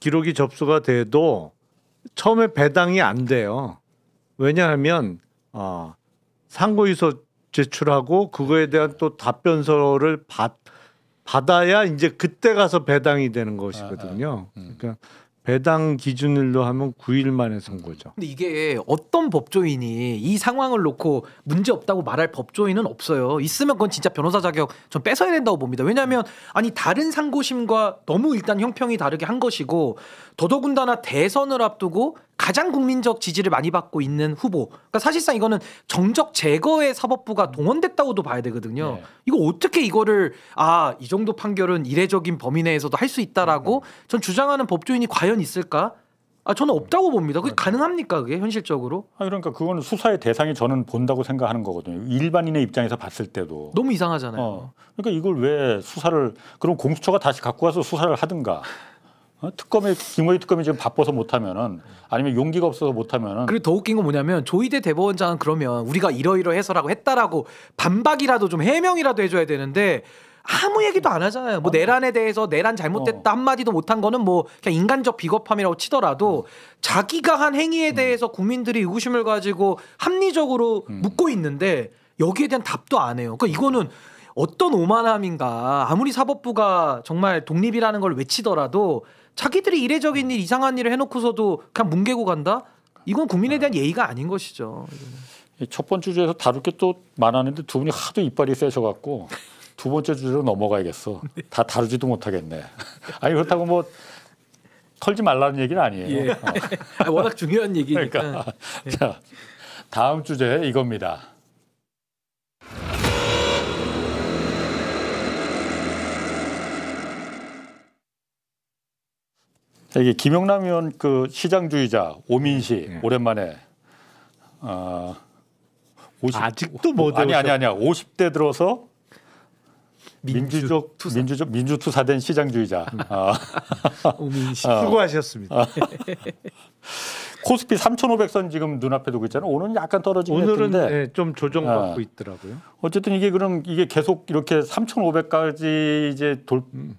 S1: 기록이 접수가 돼도 처음에 배당이 안 돼요. 왜냐하면 상고유서 제출하고 그거에 대한 또 답변서를 받아야 이제 그때 가서 배당이 되는 것이거든요. 그러니까 배당 기준일로 하면 9일 만에 선고죠.
S3: 근데 이게 어떤 법조인이 이 상황을 놓고 문제 없다고 말할 법조인은 없어요. 있으면 그건 진짜 변호사 자격 좀 뺏어야 된다고 봅니다. 왜냐하면 아니 다른 상고심과 너무 일단 형평이 다르게 한 것이고 더더군다나 대선을 앞두고 가장 국민적 지지를 많이 받고 있는 후보. 그러니까 사실상 이거는 정적 제거에 사법부가 동원됐다고도 봐야 되거든요.
S2: 네.
S3: 이거 어떻게 이거를 이 정도 판결은 이례적인 범위 내에서도 할 수 있다라고 전 주장하는 법조인이 과연 있을까? 저는 없다고 봅니다. 그게 가능합니까? 그게 현실적으로?
S2: 그러니까 그거는 수사의 대상이 저는 본다고 생각하는 거거든요. 일반인의 입장에서 봤을 때도.
S3: 너무 이상하잖아요.
S2: 그러니까 이걸 왜 수사를 그럼 공수처가 다시 갖고 와서 수사를 하든가. 김건희 특검이 지금 바빠서 못하면은 아니면 용기가 없어서 못하면은.
S3: 그리고 더 웃긴 건 뭐냐면 조희대 대법원장은 그러면 우리가 이러이러해서라고 했다라고 반박이라도 좀 해명이라도 해줘야 되는데 아무 얘기도 안 하잖아요. 뭐 내란에 대해서 내란 잘못됐다 한마디도 못한 거는 뭐 그냥 인간적 비겁함이라고 치더라도 자기가 한 행위에 대해서 국민들이 의구심을 가지고 합리적으로 묻고 있는데 여기에 대한 답도 안 해요. 그러니까 이거는 어떤 오만함인가. 아무리 사법부가 정말 독립이라는 걸 외치더라도 자기들이 이례적인 일, 이상한 일을 해놓고서도 그냥 뭉개고 간다? 이건 국민에 대한 예의가 아닌 것이죠.
S2: 첫 번째 주제에서 다룰 게 또 많았는데 두 분이 하도 이빨이 세셔갖고 두 번째 주제로 넘어가야겠어. 다 다루지도 못하겠네. 아니 그렇다고 뭐 털지 말라는 얘기는 아니에요.
S3: 워낙 중요한 얘기니까.
S2: 그러니까. 자, 다음 주제 이겁니다. 이게 김용남 의원 그 시장주의자 오민시 오랜만에
S1: 아직도 못
S2: 아니야.
S1: 해보셨-
S2: 50대 들어서 민주투사된 시장주의자.
S3: 오민씨.
S1: 수고하셨습니다.
S2: 코스피 3,500선 지금 눈앞에 두고 있잖아요. 오늘은 약간 떨어지긴
S1: 오늘은
S2: 했는데
S1: 네, 좀 조정받고 있더라고요.
S2: 어쨌든 이게 계속 이렇게 3,500까지 이제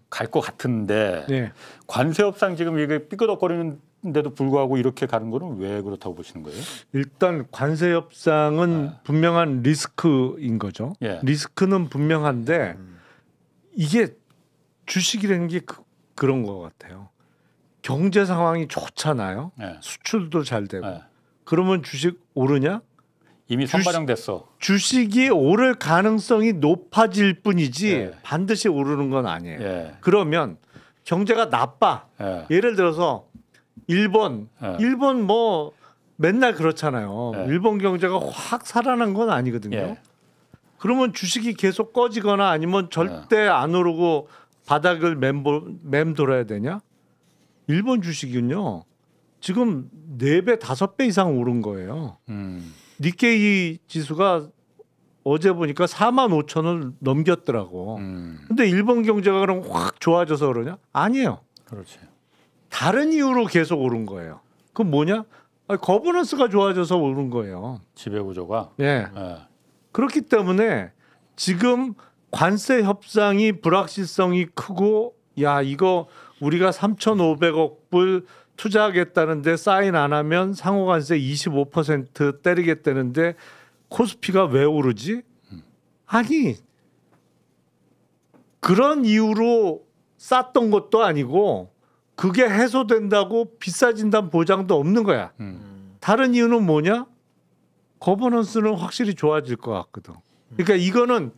S2: 갈 것 같은데
S1: 네.
S2: 관세협상 지금 이게 삐끄덕거리는데도 불구하고 이렇게 가는 거는 왜 그렇다고 보시는 거예요?
S1: 일단 관세 협상은 분명한 리스크인 거죠.
S2: 예.
S1: 리스크는 분명한데 이게 주식이라는 게 그런 것 같아요. 경제 상황이 좋잖아요.
S2: 예.
S1: 수출도 잘 되고.
S2: 예.
S1: 그러면 주식 오르냐?
S2: 이미 선반영됐어.
S1: 주식이 오를 가능성이 높아질 뿐이지
S2: 예.
S1: 반드시 오르는 건 아니에요.
S2: 예.
S1: 그러면 경제가 나빠.
S2: 예.
S1: 예를 들어서 일본 뭐 맨날 그렇잖아요.
S2: 예.
S1: 일본 경제가 확 살아난 건 아니거든요.
S2: 예.
S1: 그러면 주식이 계속 꺼지거나 아니면 절대 안 오르고 바닥을 맴돌아야 되냐? 일본 주식은요. 지금 4배, 5배 이상 오른 거예요. 니케이 지수가 어제 보니까 45,000을 넘겼더라고. 근데 일본 경제가 그럼 확 좋아져서 그러냐? 아니에요.
S2: 그렇지.
S1: 다른 이유로 계속 오른 거예요. 그럼 뭐냐? 거버넌스가 좋아져서 오른 거예요.
S2: 지배 구조가.
S1: 예.
S2: 예.
S1: 그렇기 때문에 지금 관세 협상이 불확실성이 크고 야 이거 우리가 3,500억 불 투자하겠다는데 사인 안 하면 상호관세 25% 때리겠다는데 코스피가 왜 오르지? 아니 그런 이유로 쌌던 것도 아니고 그게 해소된다고 비싸진다는 보장도 없는 거야. 다른 이유는 뭐냐? 거버넌스는 확실히 좋아질 것 같거든. 그러니까 이거는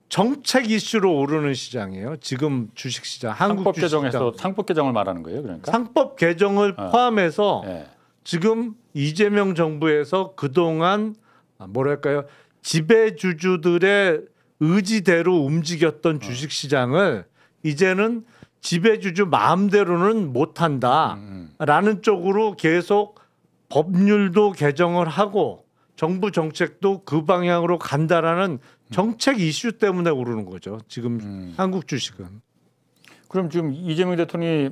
S1: 정책 이슈로 오르는 시장이에요. 지금 주식시장, 한국
S2: 상법
S1: 주식시장.
S2: 개정에서 상법 개정을 말하는 거예요, 그러니까.
S1: 상법 개정을 포함해서
S2: 예.
S1: 지금 이재명 정부에서 그동안 뭐랄까요 지배주주들의 의지대로 움직였던 주식시장을 이제는 지배주주 마음대로는 못한다라는 쪽으로 계속 법률도 개정을 하고 정부 정책도 그 방향으로 간다라는 정책 이슈 때문에 오르는 거죠. 지금 한국 주식은.
S2: 그럼 지금 이재명 대통령이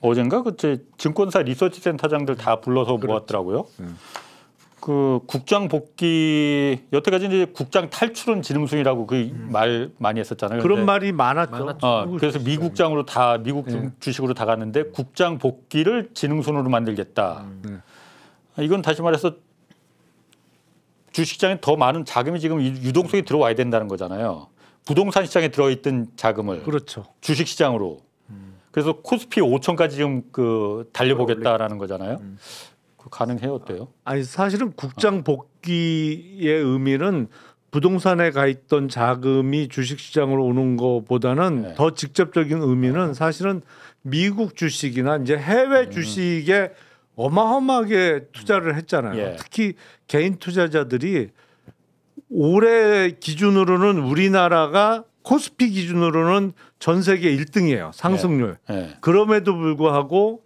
S2: 어젠가 그때 증권사 리서치 센터장들 다 불러서 모았더라고요. 그 국장 복귀 여태까지 이제 국장 탈출은 지능순이라고 그 말 많이 했었잖아요.
S1: 그런
S2: 근데
S1: 말이 많았죠.
S2: 그래서 미국장으로 다 미국 주식으로 다 갔는데 국장 복귀를 지능순으로 만들겠다. 이건 다시 말해서 주식시장에 더 많은 자금이 지금 유동성이 들어와야 된다는 거잖아요. 부동산 시장에 들어있던 자금을
S1: 그렇죠.
S2: 주식시장으로. 그래서 코스피 5천까지 지금 그 달려보겠다라는 거잖아요. 그 가능해요, 어때요?
S1: 아니 사실은 국장 복귀의 의미는 부동산에 가 있던 자금이 주식시장으로 오는 것보다는 더 직접적인 의미는 사실은 미국 주식이나 이제 해외 주식에 어마어마하게 투자를 했잖아요.
S2: 예.
S1: 특히 개인 투자자들이 올해 기준으로는 우리나라가 코스피 기준으로는 전 세계 1등이에요. 상승률.
S2: 예.
S1: 그럼에도 불구하고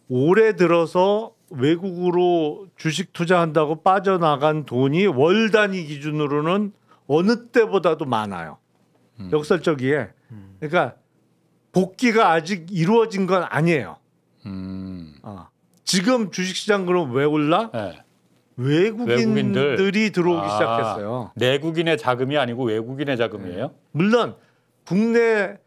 S1: 올해 들어서 외국으로 주식 투자한다고 빠져나간 돈이 월 단위 기준으로는 어느 때보다도 많아요. 역설적이에. 그러니까 복귀가 아직 이루어진 건 아니에요. 지금 주식시장 그럼 왜 올라?
S2: 예.
S1: 외국인들이 들어오기 시작했어요.
S2: 내국인의 자금이 아니고 외국인의 자금이에요?
S1: 물론 국내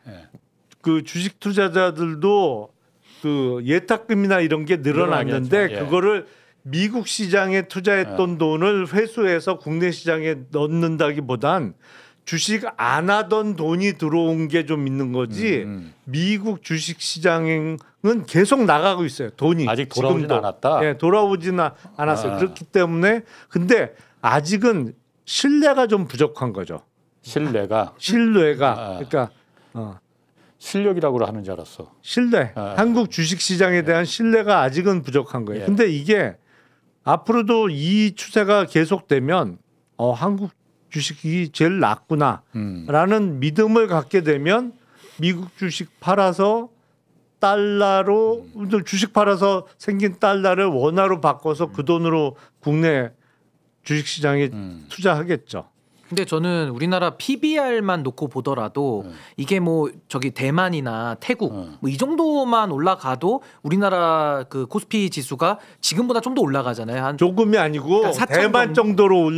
S1: 그 주식 투자자들도 그 예탁금이나 이런 게 늘어났는데
S2: 늘어나겠죠. 예.
S1: 그거를 미국 시장에 투자했던 돈을 회수해서 국내 시장에 넣는다기보단 주식 안 하던 돈이 들어온 게 좀 있는 거지 미국 주식 시장은 계속 나가고 있어요. 돈이
S2: 아직 돌아오진
S1: 지금도.
S2: 않았다?
S1: 예, 돌아오지는 않았어요. 그렇기 때문에 근데 아직은 신뢰가 좀 부족한 거죠.
S2: 신뢰가
S1: 신뢰가 그러니까
S2: 실력이라고 하는 줄 알았어.
S1: 신뢰 한국 주식 시장에 대한 신뢰가 아직은 부족한 거예요. 근데 이게 앞으로도 이 추세가 계속되면 한국 주식이 제일 낫구나라는 믿음을 갖게 되면 미국 주식 팔아서 달러로 주식 팔아서 생긴 달러를 원화로 바꿔서 그 돈으로 국내 주식시장에 투자하겠죠.
S3: 근데 저는 우리나라 PBR만 놓고 보더라도 이게 뭐 저기 대만이나 태국 뭐 이 정도만 올라가도 우리나라 그 코스피 지수가 지금보다 좀 더 올라가잖아요. 한
S1: 조금이 아니고
S3: 그러니까 4천
S1: 대만 정도로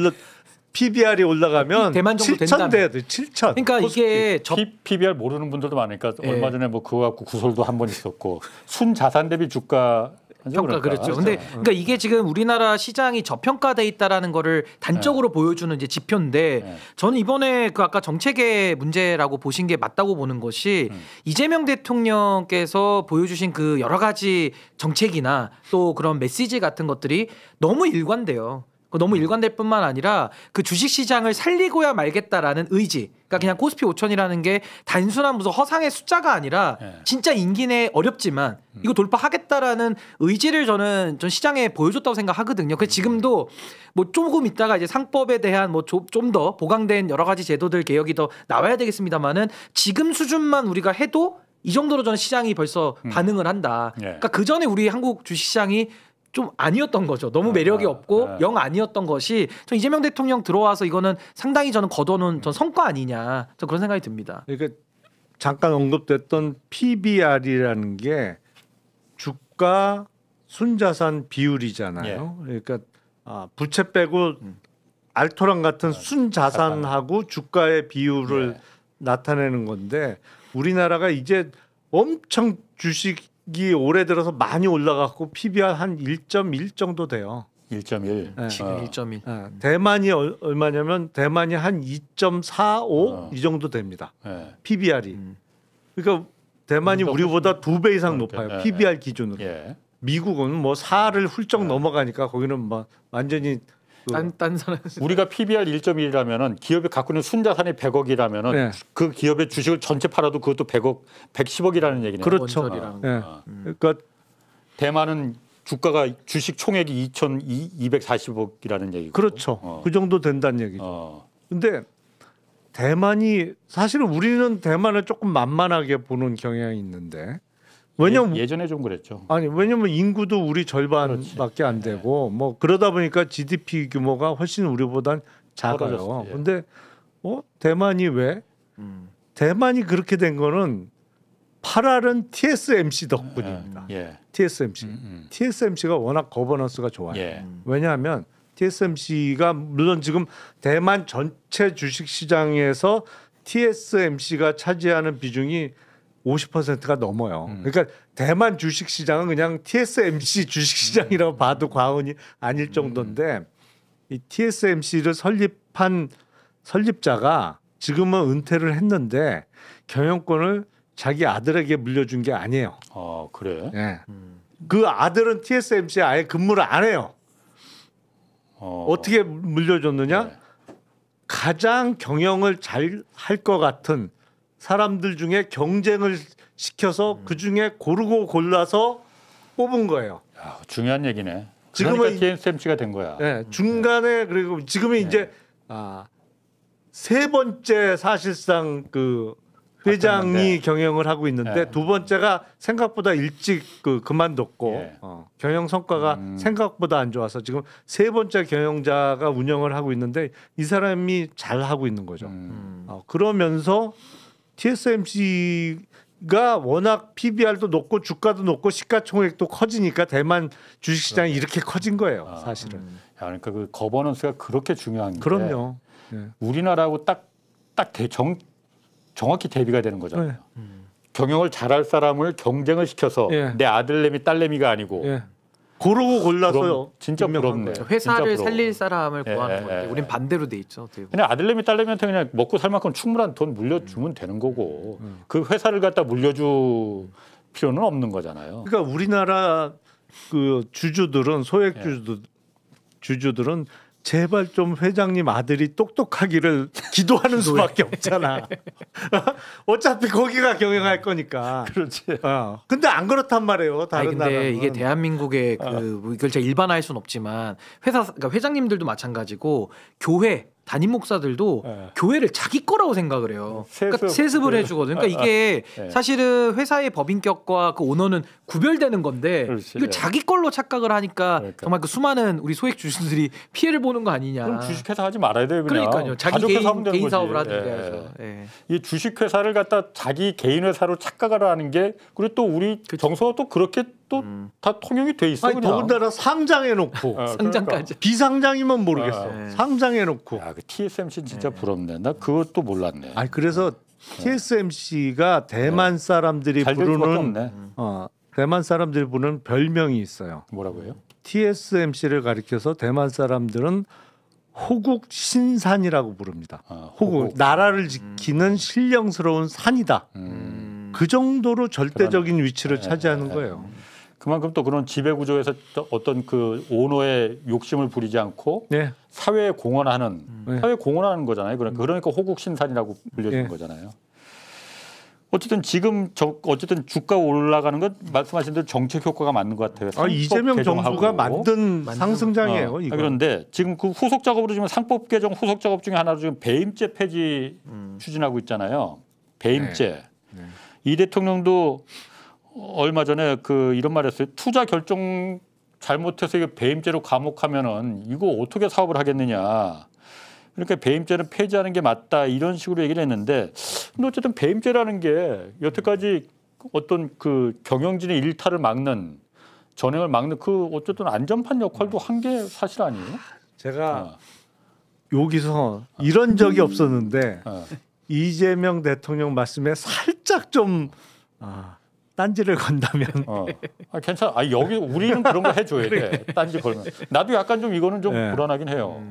S1: PBR이 올라가면
S3: 대만 정도
S1: 7천 돼야 돼. 7천.
S3: 그러니까 이게
S2: PBR 모르는 분들도 많으니까
S3: 예.
S2: 얼마 전에 뭐 그거 갖고 구설도 한 번 있었고 순자산 대비 주가
S3: 평가 그렇죠. 근데 그러니까 이게 지금 우리나라 시장이 저평가돼 있다라는 거를 단적으로 보여주는 이제 지표인데 저는 이번에 그 아까 정책의 문제라고 보신 게 맞다고 보는 것이 이재명 대통령께서 보여주신 그 여러 가지 정책이나 또 그런 메시지 같은 것들이 너무 일관돼요. 너무 일관될 뿐만 아니라 그 주식시장을 살리고야 말겠다라는 의지. 그러니까 그냥 코스피 5천이라는 게 단순한 무슨 허상의 숫자가 아니라 진짜 임기 내에 어렵지만 이거 돌파하겠다라는 의지를 전 시장에 보여줬다고 생각하거든요. 그래서 지금도 뭐 조금 있다가 이제 상법에 대한 뭐 좀 더 보강된 여러 가지 제도들 개혁이 더 나와야 되겠습니다만은 지금 수준만 우리가 해도 이 정도로 저는 시장이 벌써 반응을 한다. 그러니까 그 전에 우리 한국 주식시장이 좀 아니었던 거죠. 너무 매력이 없고 영 아니었던 것이 전 이재명 대통령 들어와서 이거는 상당히 저는 거둬놓은 전 성과 아니냐. 저 그런 생각이 듭니다.
S1: 그러니까 잠깐 언급됐던 PBR이라는 게 주가 순자산 비율이잖아요. 그러니까 부채 빼고 알토란 같은 순자산하고 주가의 비율을 나타내는 건데 우리나라가 이제 엄청 주식이 올해 들어서 많이 올라갔고 PBR 한 1.1 정도 돼요.
S2: 1.1.
S3: 지금 1.1.
S1: 대만이 얼마냐면 대만이 한 2.45 이 정도 됩니다. PBR이. 그러니까 대만이 우리보다 2배 이상 높아요. PBR 기준으로. 미국은 뭐 4를 훌쩍 넘어가니까 거기는 뭐 완전히
S3: 딴 사람
S2: 우리가 PBR 1.1이라면은 기업이 갖고 있는 순자산이 100억이라면은 그 기업의 주식을 전체 팔아도 그것도 100억, 110억이라는 얘기네요.
S1: 그렇죠. 그러니까
S2: 대만은 주가가 주식 총액이 2,240억이라는 얘기고.
S1: 그렇죠. 그 정도 된다는 얘기죠. 근데 대만이 사실은 우리는 대만을 조금 만만하게 보는 경향이 있는데 왜냐면
S2: 예전에 좀 그랬죠.
S1: 왜냐면 인구도 우리 절반밖에 안 되고 뭐 그러다 보니까 GDP 규모가 훨씬 우리보단 작아요. 근데 대만이 왜? 대만이 그렇게 된 거는 8알은 TSMC 덕분입니다. TSMC. TSMC가 워낙 거버넌스가 좋아요. 왜냐하면 TSMC가 물론 지금 대만 전체 주식 시장에서 TSMC가 차지하는 비중이 50%가 넘어요. 그러니까 대만 주식 시장은 그냥 TSMC 주식 시장이라고 봐도 과언이 아닐 정도인데 이 TSMC를 설립한 설립자가 지금은 은퇴를 했는데 경영권을 자기 아들에게 물려준 게 아니에요.
S2: 그래?
S1: 그 아들은 TSMC에 아예 근무를 안 해요. 어떻게 물려줬느냐? 가장 경영을 잘 할 것 같은 사람들 중에 경쟁을 시켜서 그 중에 고르고 골라서 뽑은 거예요.
S2: 중요한 얘기네.
S1: 지금은
S2: 그러니까 TSMC가 된 거야.
S1: 중간에 그리고 지금은 이제 세 번째 사실상 그 회장이 경영을 하고 있는데 두 번째가 생각보다 일찍 그만뒀고 경영 성과가 생각보다 안 좋아서 지금 세 번째 경영자가 운영을 하고 있는데 이 사람이 잘 하고 있는 거죠. 그러면서 TSMC가 워낙 PBR도 높고 주가도 높고 시가총액도 커지니까 대만 주식시장이 이렇게 커진 거예요, 사실은.
S2: 그러니까 그 거버넌스가 그렇게 중요한 게
S1: 그럼요.
S2: 우리나라하고 정확히 대비가 되는 거잖아요. 경영을 잘할 사람을 경쟁을 시켜서 내 아들내미 딸내미가 아니고
S1: 고르고 골라서
S2: 진짜 부럽네.
S3: 회사를 살릴 사람을 구하는 건데 우린 반대로 돼 있죠.
S2: 그냥 아들내미 딸내미한테 그냥 먹고 살 만큼 충분한 돈 물려주면 되는 거고 그 회사를 갖다 물려줄 필요는 없는 거잖아요.
S1: 그러니까 우리나라 그 주주들은 소액 주주들은 제발 좀 회장님 아들이 똑똑하기를 기도하는 수밖에 없잖아. 어차피 거기가 경영할 거니까.
S2: 그렇지.
S1: 근데 안 그렇단 말이에요. 다른
S3: 근데
S1: 나라는.
S3: 이게 대한민국의 이걸 제가 일반화할 수는 없지만 그러니까 회장님들도 마찬가지고 교회 담임 목사들도
S2: 네.
S3: 교회를 자기 거라고 생각을 해요. 그러니까 세습을 해주거든요. 그러니까 이게
S2: 네.
S3: 사실은 회사의 법인격과 그 오너는 구별되는 건데
S2: 그렇지.
S3: 이걸 자기 걸로 착각을 하니까
S2: 그러니까.
S3: 정말 그 수많은 우리 소액 주주들이 피해를 보는 거 아니냐.
S2: 그럼 주식회사 하지 말아야 돼요. 그냥.
S3: 그러니까요. 자기
S2: 가족회사 하면 되는
S3: 개인
S2: 거지.
S3: 사업을 하든가
S2: 예.
S3: 해서. 예.
S2: 이 주식회사를 갖다 자기 개인 회사로 착각을 하는 게 그리고 또 우리 정서가 또 그렇게 또 다 통용이 돼 있어.
S1: 아니
S2: 그냥.
S1: 더군다나 상장해놓고
S3: 상장까지.
S1: 비상장이면 모르겠어.
S3: 네.
S1: 상장해놓고.
S2: 야, 그 TSMC 진짜 부럽네. 나 그것도 몰랐네.
S1: 아니 그래서 TSMC가 대만 사람들이
S2: 잘 될 수밖에
S1: 부르는
S2: 없네.
S1: 대만 사람들이 부르는 별명이 있어요.
S2: 뭐라고 해요?
S1: TSMC를 가리켜서 대만 사람들은 호국 신산이라고 부릅니다. 호국 나라를 지키는 신령스러운 산이다. 그 정도로 절대적인 위치를 차지하는 거예요.
S2: 그만큼 또 그런 지배 구조에서 또 어떤 그 오너의 욕심을 부리지 않고
S1: 네.
S2: 사회에 공헌하는 사회 공헌하는 거잖아요. 그러니까 호국 신산이라고 불려진
S1: 네.
S2: 거잖아요. 어쨌든 지금 어쨌든 주가 올라가는 건 말씀하신 대로 정책 효과가 맞는 것 같아요. 상법
S1: 이재명
S2: 개정하고.
S1: 정부가 만든 상승장이에요. 이거.
S2: 그런데 지금 그 후속 작업으로 지금 상법 개정 후속 작업 중에 하나로 지금 배임죄 폐지 추진하고 있잖아요. 배임죄.
S1: 네.
S2: 이 대통령도 얼마 전에 그 이런 말했어요. 투자 결정 잘못해서 이거 배임죄로 감옥하면은 이거 어떻게 사업을 하겠느냐. 그러니까 배임죄는 폐지하는 게 맞다 이런 식으로 얘기를 했는데 근데 어쨌든 배임죄라는 게 여태까지 어떤 그 경영진의 일탈을 막는 전횡을 막는 그 어쨌든 안전판 역할도 한 게 사실 아니에요?
S1: 제가 여기서 이런 적이 없었는데
S2: 어.
S1: 이재명 대통령 말씀에 살짝 좀 딴지를 건다면
S2: 괜찮아. 여기 우리는 그런 거 해줘야 돼. 딴지 걸면. 나도 약간 좀 이거는 좀
S1: 네.
S2: 불안하긴 해요.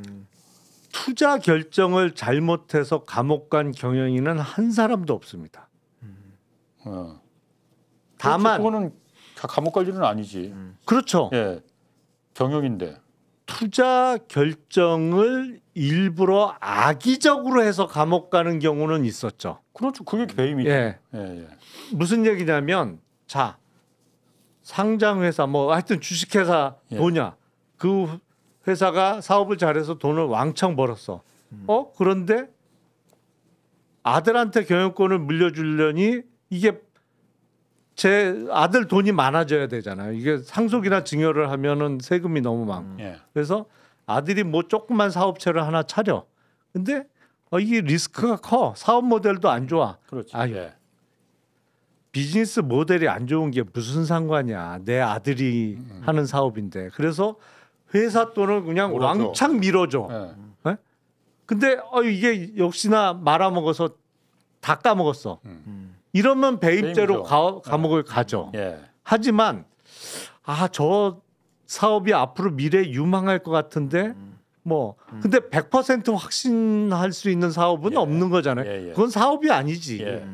S1: 투자 결정을 잘못해서 감옥 간 경영인은 한 사람도 없습니다. 다만
S2: 그거는 감옥 갈 일은 아니지.
S1: 그렇죠.
S2: 예, 경영인데.
S1: 투자 결정을 일부러 악의적으로 해서 감옥 가는 경우는 있었죠.
S2: 그렇죠. 그게 배임이죠.
S1: 예.
S2: 예.
S1: 무슨 얘기냐면 자 상장 회사 뭐 하여튼 주식회사
S2: 예.
S1: 도냐 그 회사가 사업을 잘해서 돈을 왕창 벌었어. 그런데 아들한테 경영권을 물려주려니 이게 제 아들 돈이 많아져야 되잖아요. 이게 상속이나 증여를 하면은 세금이 너무 많고.
S2: 예.
S1: 그래서 아들이 뭐 조그만 사업체를 하나 차려. 근데 이게 리스크가 커. 사업 모델도 안 좋아.
S2: 그렇지.
S1: 아유,
S2: 예.
S1: 비즈니스 모델이 안 좋은 게 무슨 상관이야. 내 아들이 하는 사업인데. 그래서 회사 돈을 그냥
S2: 몰아줘.
S1: 왕창 밀어줘.
S2: 예.
S1: 근데 이게 역시나 말아먹어서 다 까먹었어. 이러면 배임죄로 감옥을 가죠.
S2: 예.
S1: 하지만 저 사업이 앞으로 미래에 유망할 것 같은데 근데 100% 확신할 수 있는 사업은 없는 거잖아요.
S2: 예.
S1: 그건 사업이 아니지.
S2: 예.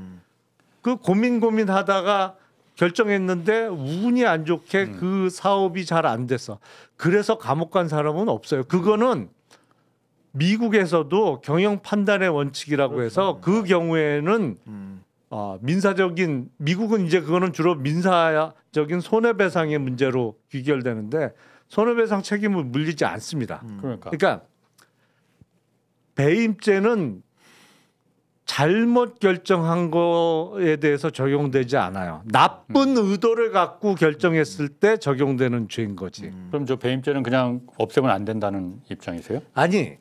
S1: 그 고민하다가 결정했는데 운이 안 좋게 그 사업이 잘 안 됐어. 그래서 감옥 간 사람은 없어요. 그거는 미국에서도 경영 판단의 원칙이라고 해서 그 경우에는 민사적인 미국은 이제 그거는 주로 민사적인 손해배상의 문제로 귀결되는데 손해배상 책임을 물리지 않습니다. 그러니까 배임죄는 잘못 결정한 거에 대해서 적용되지 않아요. 나쁜 의도를 갖고 결정했을 때 적용되는 죄인 거지.
S2: 그럼 저 배임죄는 그냥 없애면 안 된다는 입장이세요?
S1: 아니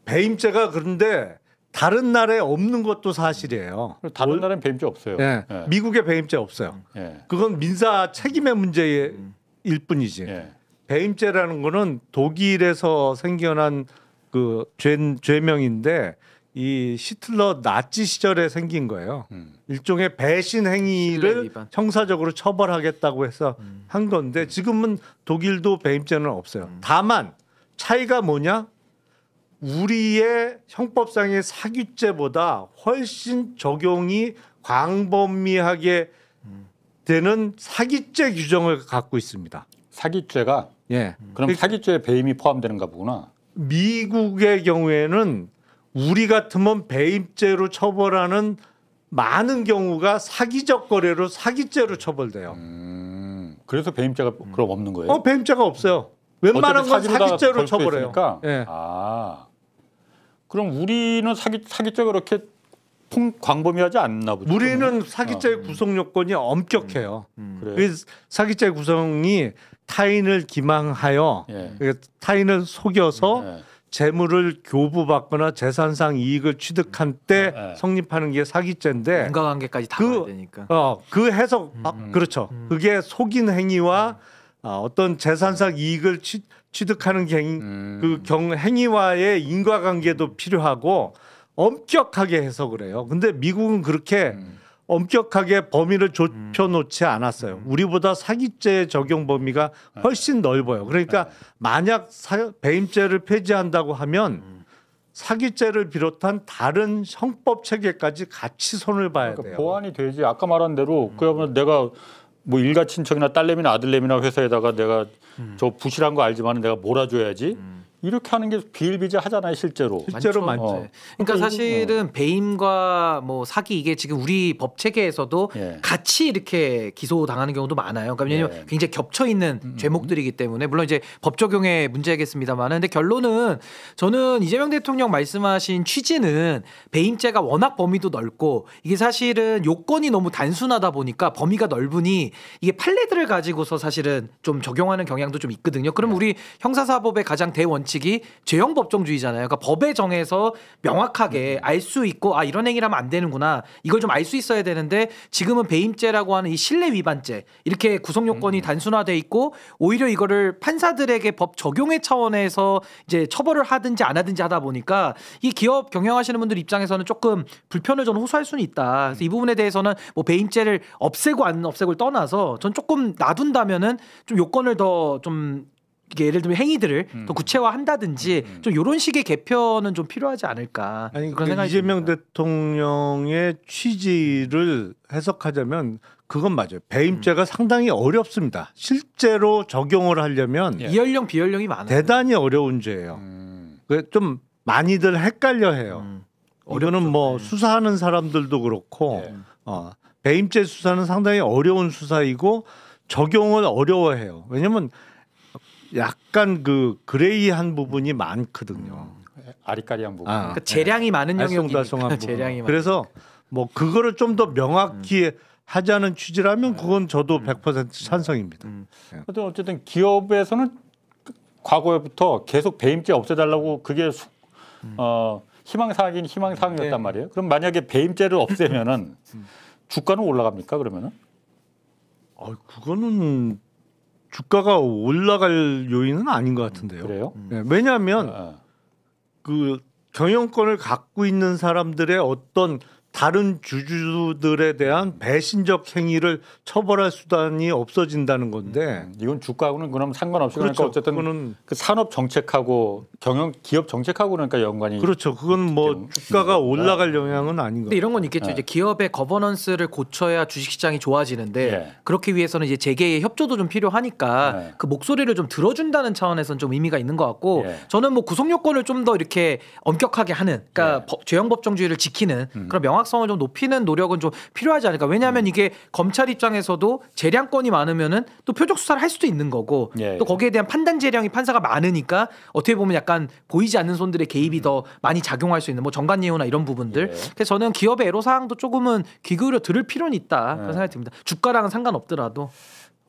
S1: 배임죄가 그런데 다른 나라에 없는 것도 사실이에요.
S2: 다른 나라는 배임죄 없어요.
S1: 예.
S2: 예.
S1: 미국에 배임죄 없어요.
S2: 예.
S1: 그건 민사 책임의 문제일 뿐이지.
S2: 예.
S1: 배임죄라는 거는 독일에서 생겨난 그 죄명인데 이 히틀러 나치 시절에 생긴 거예요. 일종의 배신
S3: 신뢰
S1: 행위를
S3: 위반.
S1: 형사적으로 처벌하겠다고 해서 한 건데 지금은 독일도 배임죄는 없어요. 다만 차이가 뭐냐? 우리의 형법상의 사기죄보다 훨씬 적용이 광범위하게 되는 사기죄 규정을 갖고 있습니다.
S2: 사기죄가
S1: 예.
S2: 그럼 사기죄에 배임이 포함되는가 보구나.
S1: 미국의 경우에는 우리 같으면 배임죄로 처벌하는 많은 경우가 사기적 거래로 사기죄로 처벌돼요.
S2: 그래서 배임죄가 그럼 없는 거예요?
S1: 배임죄가 없어요. 웬만한 건
S2: 어차피 사기로 다
S1: 사기죄로
S2: 걸수
S1: 처벌해요.
S2: 있으니까.
S1: 예.
S2: 그럼 우리는 사기죄가 그렇게 광범위하지 않나 보죠.
S1: 우리는 사기죄의 구성 요건이 엄격해요.
S2: 그래요.
S1: 그 사기죄 구성이 타인을 기망하여
S2: 예.
S1: 타인을 속여서
S2: 예.
S1: 재물을 교부받거나 재산상 이익을 취득한 때
S2: 네.
S1: 성립하는 게 사기죄인데
S3: 인과관계까지 다 봐야 되니까.
S1: 그 해석 그렇죠. 그게 속인 행위와 어떤 재산상 이익을 취득하는 행위와의 인과관계도 필요하고 엄격하게 해석을 해요. 근데 미국은 그렇게 엄격하게 범위를 좁혀놓지 않았어요. 우리보다 사기죄 적용 범위가 훨씬 넓어요. 그러니까 만약 배임죄를 폐지한다고 하면 사기죄를 비롯한 다른 형법 체계까지 같이 손을 봐야
S2: 그러니까
S1: 돼요.
S2: 보완이 되지. 아까 말한 대로 그러면 내가 뭐 일가 친척이나 딸내미나 아들내미나 회사에다가 내가 저 부실한 거 알지만 내가 몰아줘야지. 이렇게 하는 게 비일비재하잖아요, 실제로.
S1: 실제로
S3: 많죠.
S1: 많죠.
S3: 그러니까 사실은 배임과 뭐 사기 이게 지금 우리 법 체계에서도
S2: 예.
S3: 같이 이렇게 기소당하는 경우도 많아요. 그러니까 왜냐하면
S2: 예.
S3: 굉장히 겹쳐 있는 죄목들이기 때문에 물론 이제 법 적용의 문제겠습니다만은 근데 결론은 저는 이재명 대통령 말씀하신 취지는 배임죄가 워낙 범위도 넓고 이게 사실은 요건이 너무 단순하다 보니까 범위가 넓으니 이게 판례들을 가지고서 사실은 좀 적용하는 경향도 좀 있거든요. 그럼 우리 형사사법의 가장 대원칙이 죄형 법정주의잖아요. 그러니까 법에 정해서 명확하게 알 수 있고 이런 행위를 하면 안 되는구나. 이걸 좀 알 수 있어야 되는데 지금은 배임죄라고 하는 이 신뢰 위반죄 이렇게 구성 요건이 단순화돼 있고 오히려 이거를 판사들에게 법 적용의 차원에서 이제 처벌을 하든지 안 하든지 하다 보니까 이 기업 경영하시는 분들 입장에서는 조금 불편을 저는 호소할 수는 있다. 그래서 이 부분에 대해서는 뭐 배임죄를 없애고 안 없애고를 떠나서 전 조금 놔둔다면은 좀 요건을 더 좀 이게 예를 들면 행위들을 더 구체화한다든지 좀 이런 식의 개편은 좀 필요하지 않을까
S1: 아니
S3: 그런 생각이
S1: 이재명
S3: 듭니다.
S1: 대통령의 취지를 해석하자면 그건 맞아요. 배임죄가 상당히 어렵습니다. 실제로 적용을 하려면
S3: 이연령 비연령이 많아요.
S1: 대단히 어려운 죄예요. 좀 많이들 헷갈려해요. 이거는 뭐 수사하는 사람들도 그렇고
S2: 예.
S1: 배임죄 수사는 상당히 어려운 수사이고 적용을 어려워해요. 왜냐하면 약간 그 그레이한 부분이 많거든요.
S2: 아리까리한 부분.
S3: 그러니까 재량이 많은 영역이니까
S1: 알쏭달쏭한 부분.
S3: 재량이 많은.
S1: 그래서 뭐 그거를 좀 더 명확히 하자는 취지라면 그건 저도 100% 찬성입니다.
S2: 근데 어쨌든 기업에서는 과거부터 계속 배임죄 없애달라고 그게 희망사항이긴 희망사항이었단
S1: 네.
S2: 말이에요. 그럼 만약에 배임죄를 없애면은 주가는 올라갑니까 그러면은?
S1: 그거는 주가가 올라갈 요인은 아닌 것 같은데요.
S2: 그래요?
S1: 네, 왜냐하면
S2: 어.
S1: 그 경영권을 갖고 있는 사람들의 어떤 다른 주주들에 대한 배신적 행위를 처벌할 수단이 없어진다는 건데
S2: 이건 주가하고는 그럼 상관없이
S1: 그렇죠.
S2: 그러니까 어쨌든
S1: 그거는
S2: 그 산업 정책하고 기업 정책하고 그러니까 연관이
S1: 그렇죠. 그건 뭐 주가가 올라갈 영향은 아닌 것
S3: 근데 이런 건 있겠죠.
S2: 네.
S3: 이제 기업의 거버넌스를 고쳐야 주식시장이 좋아지는데
S2: 네.
S3: 그렇기 위해서는 이제 재계의 협조도 좀 필요하니까
S2: 네.
S3: 그 목소리를 좀 들어준다는 차원에서는 좀 의미가 있는 것 같고
S2: 네.
S3: 저는 뭐 구속 요건을 좀 더 이렇게 엄격하게 하는 그러니까 죄형 법정주의를 지키는 그런 명확성을 좀 높이는 노력은 좀 필요하지 않을까. 왜냐하면 이게 검찰 입장에서도 재량권이 많으면은 또 표적 수사를 할 수도 있는 거고
S2: 예.
S3: 또 거기에 대한 판단 재량이 판사가 많으니까 어떻게 보면 약간 보이지 않는 손들의 개입이 더 많이 작용할 수 있는 뭐 정관예우나 이런 부분들.
S2: 예.
S3: 그래서 저는 기업의 애로사항도 조금은 귀 기울여 들을 필요는 있다 그런 생각이 듭니다. 주가랑은 상관없더라도.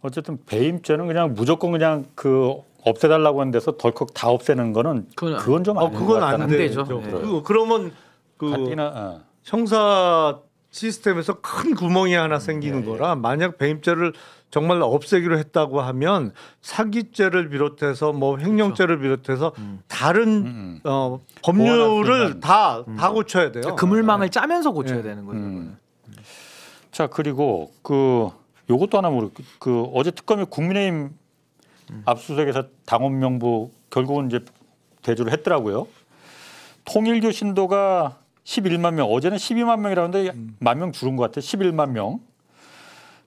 S2: 어쨌든 배임죄는 그냥 무조건 그냥 그 없애달라고 하는 데서 덜컥 다 없애는 거는 그건 좀 아닌 것
S1: 그건
S2: 같다는
S1: 안
S3: 되죠.
S1: 되죠.
S3: 네.
S1: 그러면 그
S2: 가뜩이나
S1: 형사 시스템에서 큰 구멍이 하나 생기는 거라 만약 배임죄를 정말 없애기로 했다고 하면 사기죄를 비롯해서 뭐 횡령죄를 비롯해서 다른 법률을 다 고쳐야 돼요.
S3: 그물망을 짜면서 고쳐야 되는 거죠.
S2: 자 그리고 그 요것도 하나 모르 그 어제 특검이 국민의힘 압수수색에서 당원 명부 결국은 이제 대조를 했더라고요. 통일교 신도가 11만 명, 어제는 12만 명이라는데 1만 명 줄은 것 같아. 11만 명.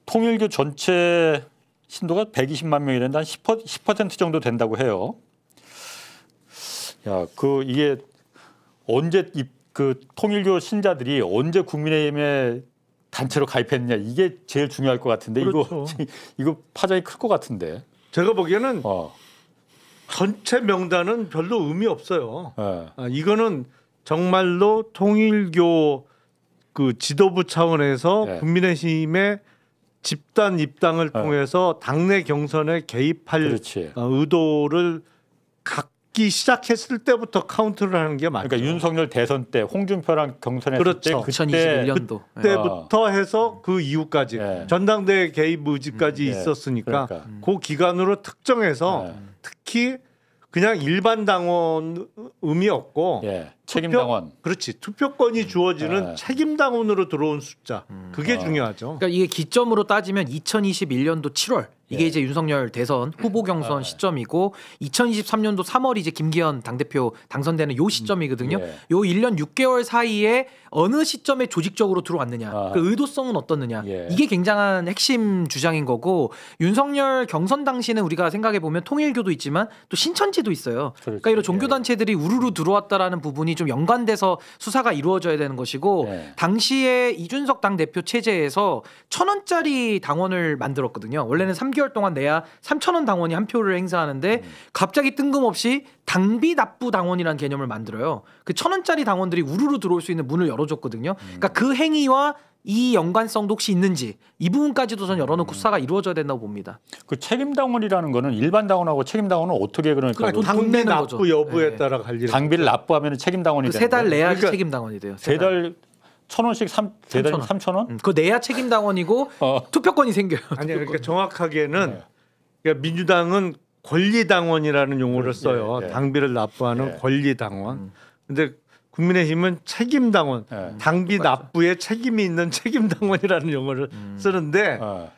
S2: 통일교 전체 신도가 120만 명이라는데 한 10% 정도 된다고 해요. 야, 그 이게 언제 그 통일교 신자들이 언제 국민의힘에 단체로 가입했느냐 이게 제일 중요할 것 같은데
S1: 그렇죠.
S2: 이거 파장이 클 것 같은데.
S1: 제가 보기에는
S2: 어.
S1: 전체 명단은 별로 의미 없어요.
S2: 예.
S1: 이거는 정말로 통일교 그 지도부 차원에서
S2: 네.
S1: 국민의힘의 집단 입당을
S2: 네.
S1: 통해서 당내 경선에 개입할
S2: 그렇지.
S1: 의도를 갖기 시작했을 때부터 카운트를 하는 게 맞죠.
S2: 그러니까 윤석열 대선 때 홍준표랑 경선했을
S1: 그렇죠.
S2: 때 그때
S3: 2021년도.
S1: 때부터 해서 그 이후까지
S2: 네.
S1: 전당대회 개입 의지까지
S2: 네.
S1: 있었으니까
S2: 그러니까.
S1: 그 기간으로 특정해서
S2: 네.
S1: 특히 그냥 일반 당원 의미 없고
S2: 예. 책임당원.
S1: 그렇지 투표권이 주어지는
S2: 네.
S1: 책임 당원으로 들어온 숫자 그게 중요하죠.
S3: 그러니까 이게 기점으로 따지면 2021년도 7월 이게
S2: 예.
S3: 이제 윤석열 대선 후보 경선 시점이고 2023년도 3월 이제 김기현 당대표 당선되는 요 시점이거든요.
S2: 예.
S3: 요 1년 6개월 사이에 어느 시점에 조직적으로 들어왔느냐,
S2: 아.
S3: 그 의도성은 어떻느냐,
S2: 예.
S3: 이게 굉장한 핵심 주장인 거고 윤석열 경선 당시는 우리가 생각해 보면 통일교도 있지만 또 신천지도 있어요. 그러니까 이런 종교 단체들이 우르르 들어왔다라는 부분이 좀 연관돼서 수사가 이루어져야 되는 것이고
S2: 예.
S3: 당시에 이준석 당 대표 체제에서 1,000원짜리 당원을 만들었거든요. 원래는 3개월 동안 내야 3,000원 당원이 한 표를 행사하는데 갑자기 뜬금없이 당비 납부 당원이라는 개념을 만들어요. 그 1,000원짜리 당원들이 우르르 들어올 수 있는 문을 열어줬거든요. 그러니까 그 행위와 이 연관성도 혹시 있는지 이 부분까지도 저는 열어놓고 수사가 이루어져야 된다고 봅니다.
S2: 그 책임당원이라는 거는 일반 당원하고 책임당원은 어떻게 그러니까
S3: 그러니까
S2: 그
S3: 돈
S1: 당비
S3: 내는
S1: 납부
S3: 거죠.
S1: 여부에
S3: 네.
S1: 따라 갈리는
S2: 당비를 납부하면 책임당원이
S3: 그
S2: 되는
S3: 3달
S2: 거예요?
S3: 내야지
S1: 그러니까
S3: 책임 당원이 돼요.
S2: 세 달 1,000원씩 세 달에 3,000원?
S3: 그거 내야 책임 당원이고 투표권이 생겨요.
S1: 아니 그러니까 정확하게는 그러니까 민주당은 권리 당원이라는 용어를 써요.
S2: 예, 예.
S1: 당비를 납부하는
S2: 예.
S1: 권리 당원. 근데 국민의힘은 책임 당원,
S2: 예.
S1: 당비 납부에 책임이 있는 책임 당원이라는 용어를 쓰는데
S2: 어.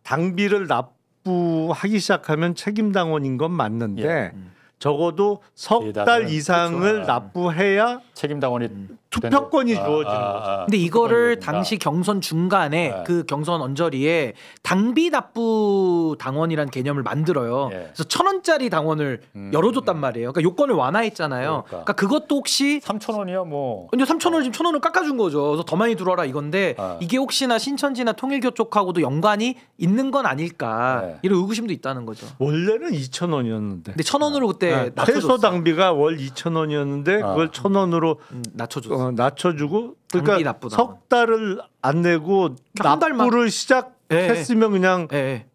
S1: 당비를 납부하기 시작하면 책임 당원인 건 맞는데
S2: 예.
S1: 적어도 석
S2: 세
S1: 달
S2: 달은
S1: 이상을
S2: 그렇죠.
S1: 납부해야
S2: 책임당원이
S1: 투표권이
S2: 되는-
S1: 주어지는 거죠.
S3: 근데 이거를
S2: 투표권이
S3: 당시 경선 중간에
S2: 네.
S3: 그 경선 언저리에 당비 납부 당원이라는 개념을 만들어요.
S2: 예.
S3: 그래서 1,000원짜리 당원을 열어줬단 말이에요. 그러니까 요건을 완화했잖아요.
S2: 그러니까.
S3: 그것도 혹시
S2: 3,000원이야 뭐.
S3: 근데 3,000원을 지금 1,000원을 깎아준 거죠. 그래서 더 많이 들어와라 이건데 이게 혹시나 신천지나 통일교 쪽하고도 연관이 있는 건 아닐까
S2: 네.
S3: 이런 의구심도 있다는 거죠.
S1: 원래는 2,000원이었는데
S3: 근데 1,000원으로 그때
S1: 최소
S3: 낮춰줬어.
S1: 당비가 월 2,000원이었는데 그걸 1,000원으로
S3: 낮춰줬어.
S1: 낮춰주고
S3: 당비
S1: 그러니까
S3: 납부다.
S1: 석 달을 안 내고
S3: 한 달만.
S1: 납부를 시작했으면 그냥
S3: 예, 예.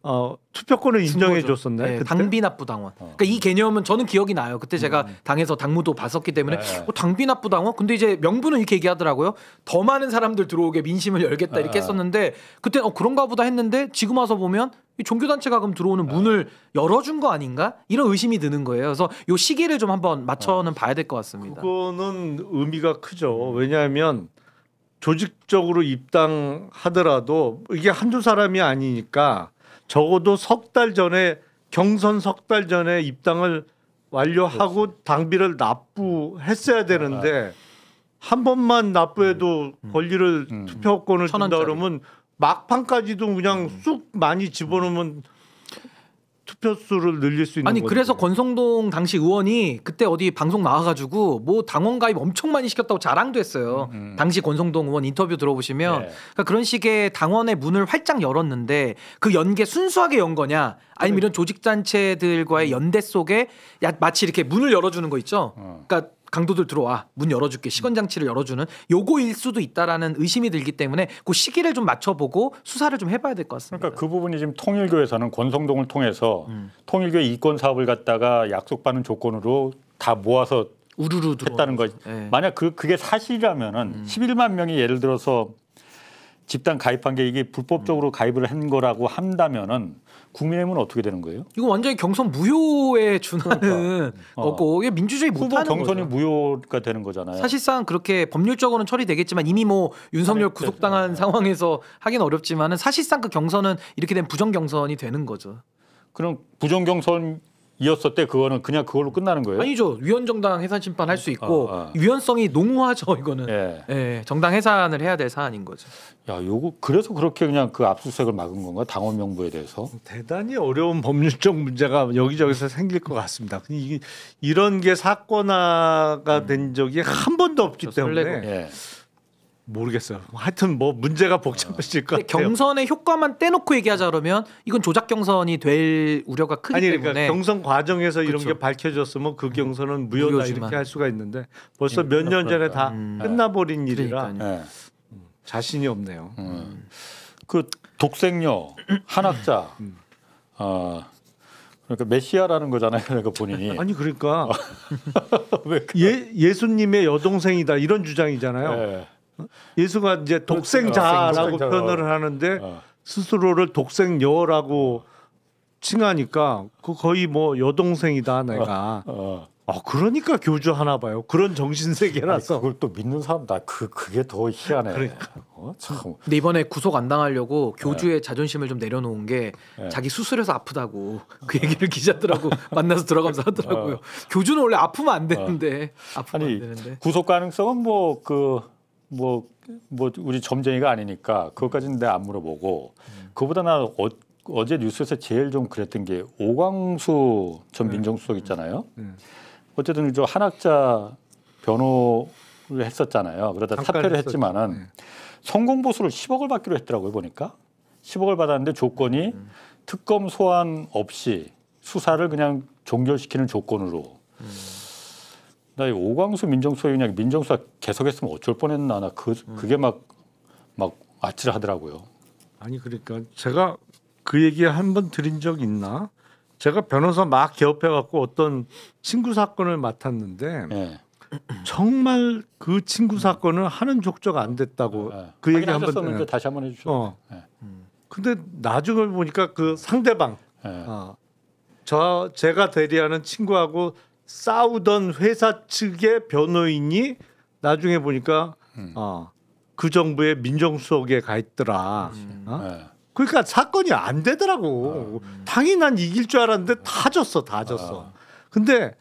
S1: 투표권을 인정해
S3: 거죠.
S1: 줬었네.
S3: 네,
S1: 그때?
S3: 당비 납부 당원. 그러니까 이 개념은 저는 기억이 나요. 그때 제가 당에서 당무도 봤었기 때문에
S2: 네.
S3: 당비 납부 당원. 근데 이제 명분은 이렇게 얘기하더라고요. 더 많은 사람들 들어오게 민심을 열겠다 이렇게 했었는데 그때 그런가 보다 했는데 지금 와서 보면 이 종교단체가 그럼 들어오는 문을 열어준 거 아닌가? 이런 의심이 드는 거예요. 그래서 요 시기를 좀 한번 맞춰는 봐야 될 것 같습니다.
S1: 그거는 의미가 크죠. 왜냐하면 조직적으로 입당하더라도 이게 한두 사람이 아니니까 적어도 석 달 전에 경선 석 달 전에 입당을 완료하고 당비를 납부했어야 되는데 한 번만 납부해도 권리를 투표권을 준다
S3: 1,000원짜리.
S1: 그러면 막판까지도 그냥 쑥 많이 집어넣으면 투표수를 늘릴 수 있는
S3: 아니
S1: 건데.
S3: 그래서 권성동 당시 의원이 그때 어디 방송 나와가지고 뭐 당원 가입 엄청 많이 시켰다고 자랑도 했어요. 당시 권성동 의원 인터뷰 들어보시면
S2: 네.
S3: 그러니까 그런 식의 당원의 문을 활짝 열었는데 그 연계 순수하게 연 거냐 아니면 이런 조직단체들과의 연대 속에 마치 이렇게 문을 열어주는 거 있죠. 그러니까 강도들 들어와 문 열어줄게 시건장치를 열어주는 요거일 수도 있다라는 의심이 들기 때문에 그 시기를 좀 맞춰보고 수사를 좀 해봐야 될 것 같습니다.
S2: 그러니까 그 부분이 지금 통일교에서는 권성동을 통해서 통일교 이권 사업을 갖다가 약속받는 조건으로 다 모아서
S3: 우르르
S2: 했다는 거.
S3: 네.
S2: 만약 그게 사실이라면은 11만 명이 예를 들어서 집단 가입한 게 이게 불법적으로 가입을 한 거라고 한다면은 국민의힘은 어떻게 되는 거예요?
S3: 이거 완전히 경선 무효에 준하는 거고 이게 민주주의
S2: 후보
S3: 못하는
S2: 경선이
S3: 거죠.
S2: 무효가 되는 거잖아요.
S3: 사실상 그렇게 법률적으로는 처리되겠지만 이미 뭐 윤석열 구속당한 상황에서 하긴 어렵지만은 사실상 그 경선은 이렇게 된 부정 경선이 되는 거죠.
S2: 그럼 부정 경선이었을 때 그거는 그냥 그걸로 끝나는 거예요?
S3: 아니죠. 위헌정당 해산 심판 할 수 있고
S2: 아.
S3: 위헌성이 농후하죠. 이거는
S2: 예.
S3: 예, 정당 해산을 해야 될 사안인 거죠.
S2: 야, 요거 그래서 그렇게 그냥 그 압수수색을 막은 건가? 당원 명부에 대해서.
S1: 대단히 어려운 법률적 문제가 여기저기서 생길 것 같습니다. 이런 게 사건화가 된 적이 한 번도 없기 때문에
S3: 설레고.
S2: 예.
S1: 모르겠어요. 하여튼 뭐 문제가 복잡해질 것
S3: 근데
S1: 같아요.
S3: 경선의 효과만 떼놓고 얘기하자 그러면 이건 조작 경선이 될 우려가 크기
S1: 아니
S3: 때문에
S1: 그러니까 경선 과정에서 이런
S3: 그쵸.
S1: 게 밝혀졌으면 그 경선은 무효다
S3: 무효지만.
S1: 이렇게 할 수가 있는데 벌써 몇 년 전에 다 끝나버린 일이라
S3: 그러니까요.
S2: 예.
S1: 자신이 없네요.
S2: 그 독생녀 한학자 그러니까 메시아라는 거잖아요. 그러니까 본인이
S1: 아니 그러니까
S2: 왜
S1: 예수님의 여동생이다 이런 주장이잖아요.
S2: 예.
S1: 예수가 이제 독생자라고
S2: 독생자.
S1: 표현을 하는데
S2: 어.
S1: 스스로를 독생녀라고 칭하니까 그 거의 뭐 여동생이다 내가.
S2: 어.
S1: 그러니까 교주하나 봐요. 그런
S2: 아니,
S1: 정신세계라서.
S2: 그걸 또 믿는 사람 나 그게 더 희한해.
S1: 그러니까.
S2: 참.
S3: 근데 이번에 구속 안 당하려고 교주의 자존심을 좀 내려놓은 게
S2: 네.
S3: 자기 수술해서 아프다고 그 얘기를 기자들하고 만나서 들어가면서 하더라고요. 교주는 원래 아프면 안 되는데 아프면
S2: 아니
S3: 안 되는데.
S2: 구속 가능성은 뭐 우리 점쟁이가 아니니까 그것까지는 내가 안 물어보고 그보다 나 어제 뉴스에서 제일 좀 그랬던 게 오광수 전 민정수석 있잖아요. 어쨌든 저 한학자 변호를 했었잖아요. 그러다
S1: 잠깐
S2: 사퇴를
S1: 했었죠.
S2: 했지만은 성공보수를 10억을 받기로 했더라고요. 보니까 10억을 받았는데 조건이 특검 소환 없이 수사를 그냥 종결시키는 조건으로. 나 이 오광수 민정수석이 그냥 민정수사 계속했으면 어쩔 뻔했나 나 그게 막 아찔하더라고요.
S1: 아니 그러니까 제가 그 얘기 한 번 드린 적 있나? 제가 변호사 막 개업해 갖고 어떤 친구 사건을 맡았는데
S2: 예.
S1: 정말 그 친구 사건은 하는 족저가 안 됐다고 그 얘기 한번
S2: 하셨었는데 다시 한번 해주죠. 예.
S1: 근데 나중에 보니까 그 상대방
S2: 예.
S1: 제가 대리하는 친구하고 싸우던 회사 측의 변호인이 나중에 보니까 그 정부의 민정수석에 가 있더라.
S2: 예.
S1: 그러니까 사건이 안 되더라고. 당연히 난 이길 줄 알았는데 다 졌어. 근데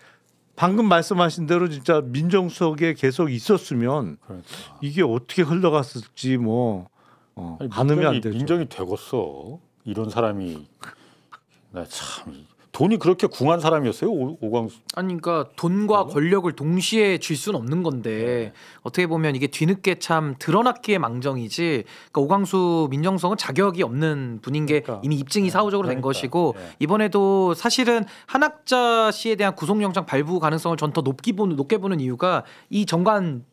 S1: 방금 말씀하신 대로 진짜 민정수석에 계속 있었으면
S2: 그러니까.
S1: 이게 어떻게 흘러갔을지 뭐
S2: 아니,
S1: 가늠이 안 되죠.
S2: 민정이 되겠어. 이런 사람이 나 참 돈이 그렇게 궁한 사람이었어요. 오광수.
S3: 아니 그러니까 돈과 권력을 동시에 쥘 수는 없는 건데 어떻게 보면 이게 뒤늦게 참 드러났기에 망정이지. 그러니까 오광수 민정수석은 자격이 없는 분인 게
S2: 그러니까.
S3: 이미 입증이 사후적으로 된
S2: 그러니까.
S3: 것이고
S2: 예.
S3: 이번에도 사실은 한학자 씨에 대한 구속영장 발부 가능성을 전 더 높게 보는 이유가 이 정관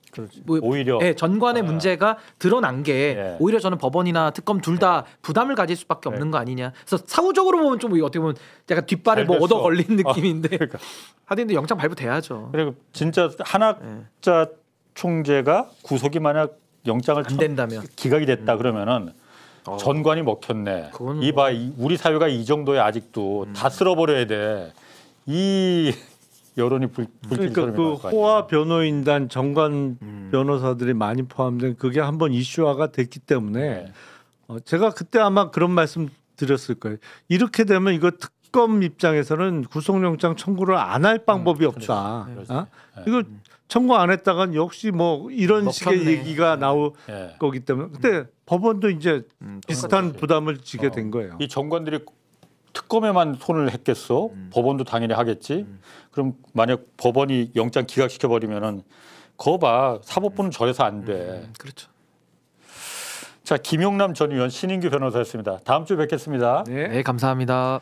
S2: 오히려
S3: 전관의 문제가 드러난 게
S2: 예.
S3: 오히려 저는 법원이나 특검 둘 다 부담을 가질 수밖에 없는 거 아니냐. 그래서 사후적으로 보면 좀 어떻게 보면 약간 뒷발에 뭐
S2: 잘 됐어.
S3: 얻어 걸린 느낌인데
S2: 그러니까.
S3: 하여튼 영장 발부돼야죠.
S2: 그리고 진짜 한학자 총재가 구속이 만약 영장을
S3: 안 된다면
S2: 기각이 됐다 그러면은 전관이 먹혔네.
S3: 그거는
S2: 이봐 우리 사회가 이 정도에 아직도 다 쓸어버려야 돼. 이 여론이
S1: 그러니까 그 호화 변호인단 정관 변호사들이 많이 포함된 그게 한번 이슈화가 됐기 때문에 제가 그때 아마 그런 말씀 드렸을 거예요. 이렇게 되면 이거 특검 입장에서는 구속영장 청구를 안 할 방법이 없다. 이거 청구 안 했다간 역시 뭐 이런 식의
S3: 먹혔네.
S1: 얘기가 나올
S2: 예.
S1: 거기 때문에 근데 법원도 이제 비슷한 부담을 지게 된 거예요.
S2: 이 정관들이 특검에만 손을 했겠어? 법원도 당연히 하겠지. 그럼 만약 법원이 영장 기각시켜 버리면은 거봐 사법부는 저래서 안 돼.
S3: 그렇죠.
S2: 자 김용남 전 의원 신인규 변호사였습니다. 다음 주에 뵙겠습니다.
S3: 네, 감사합니다.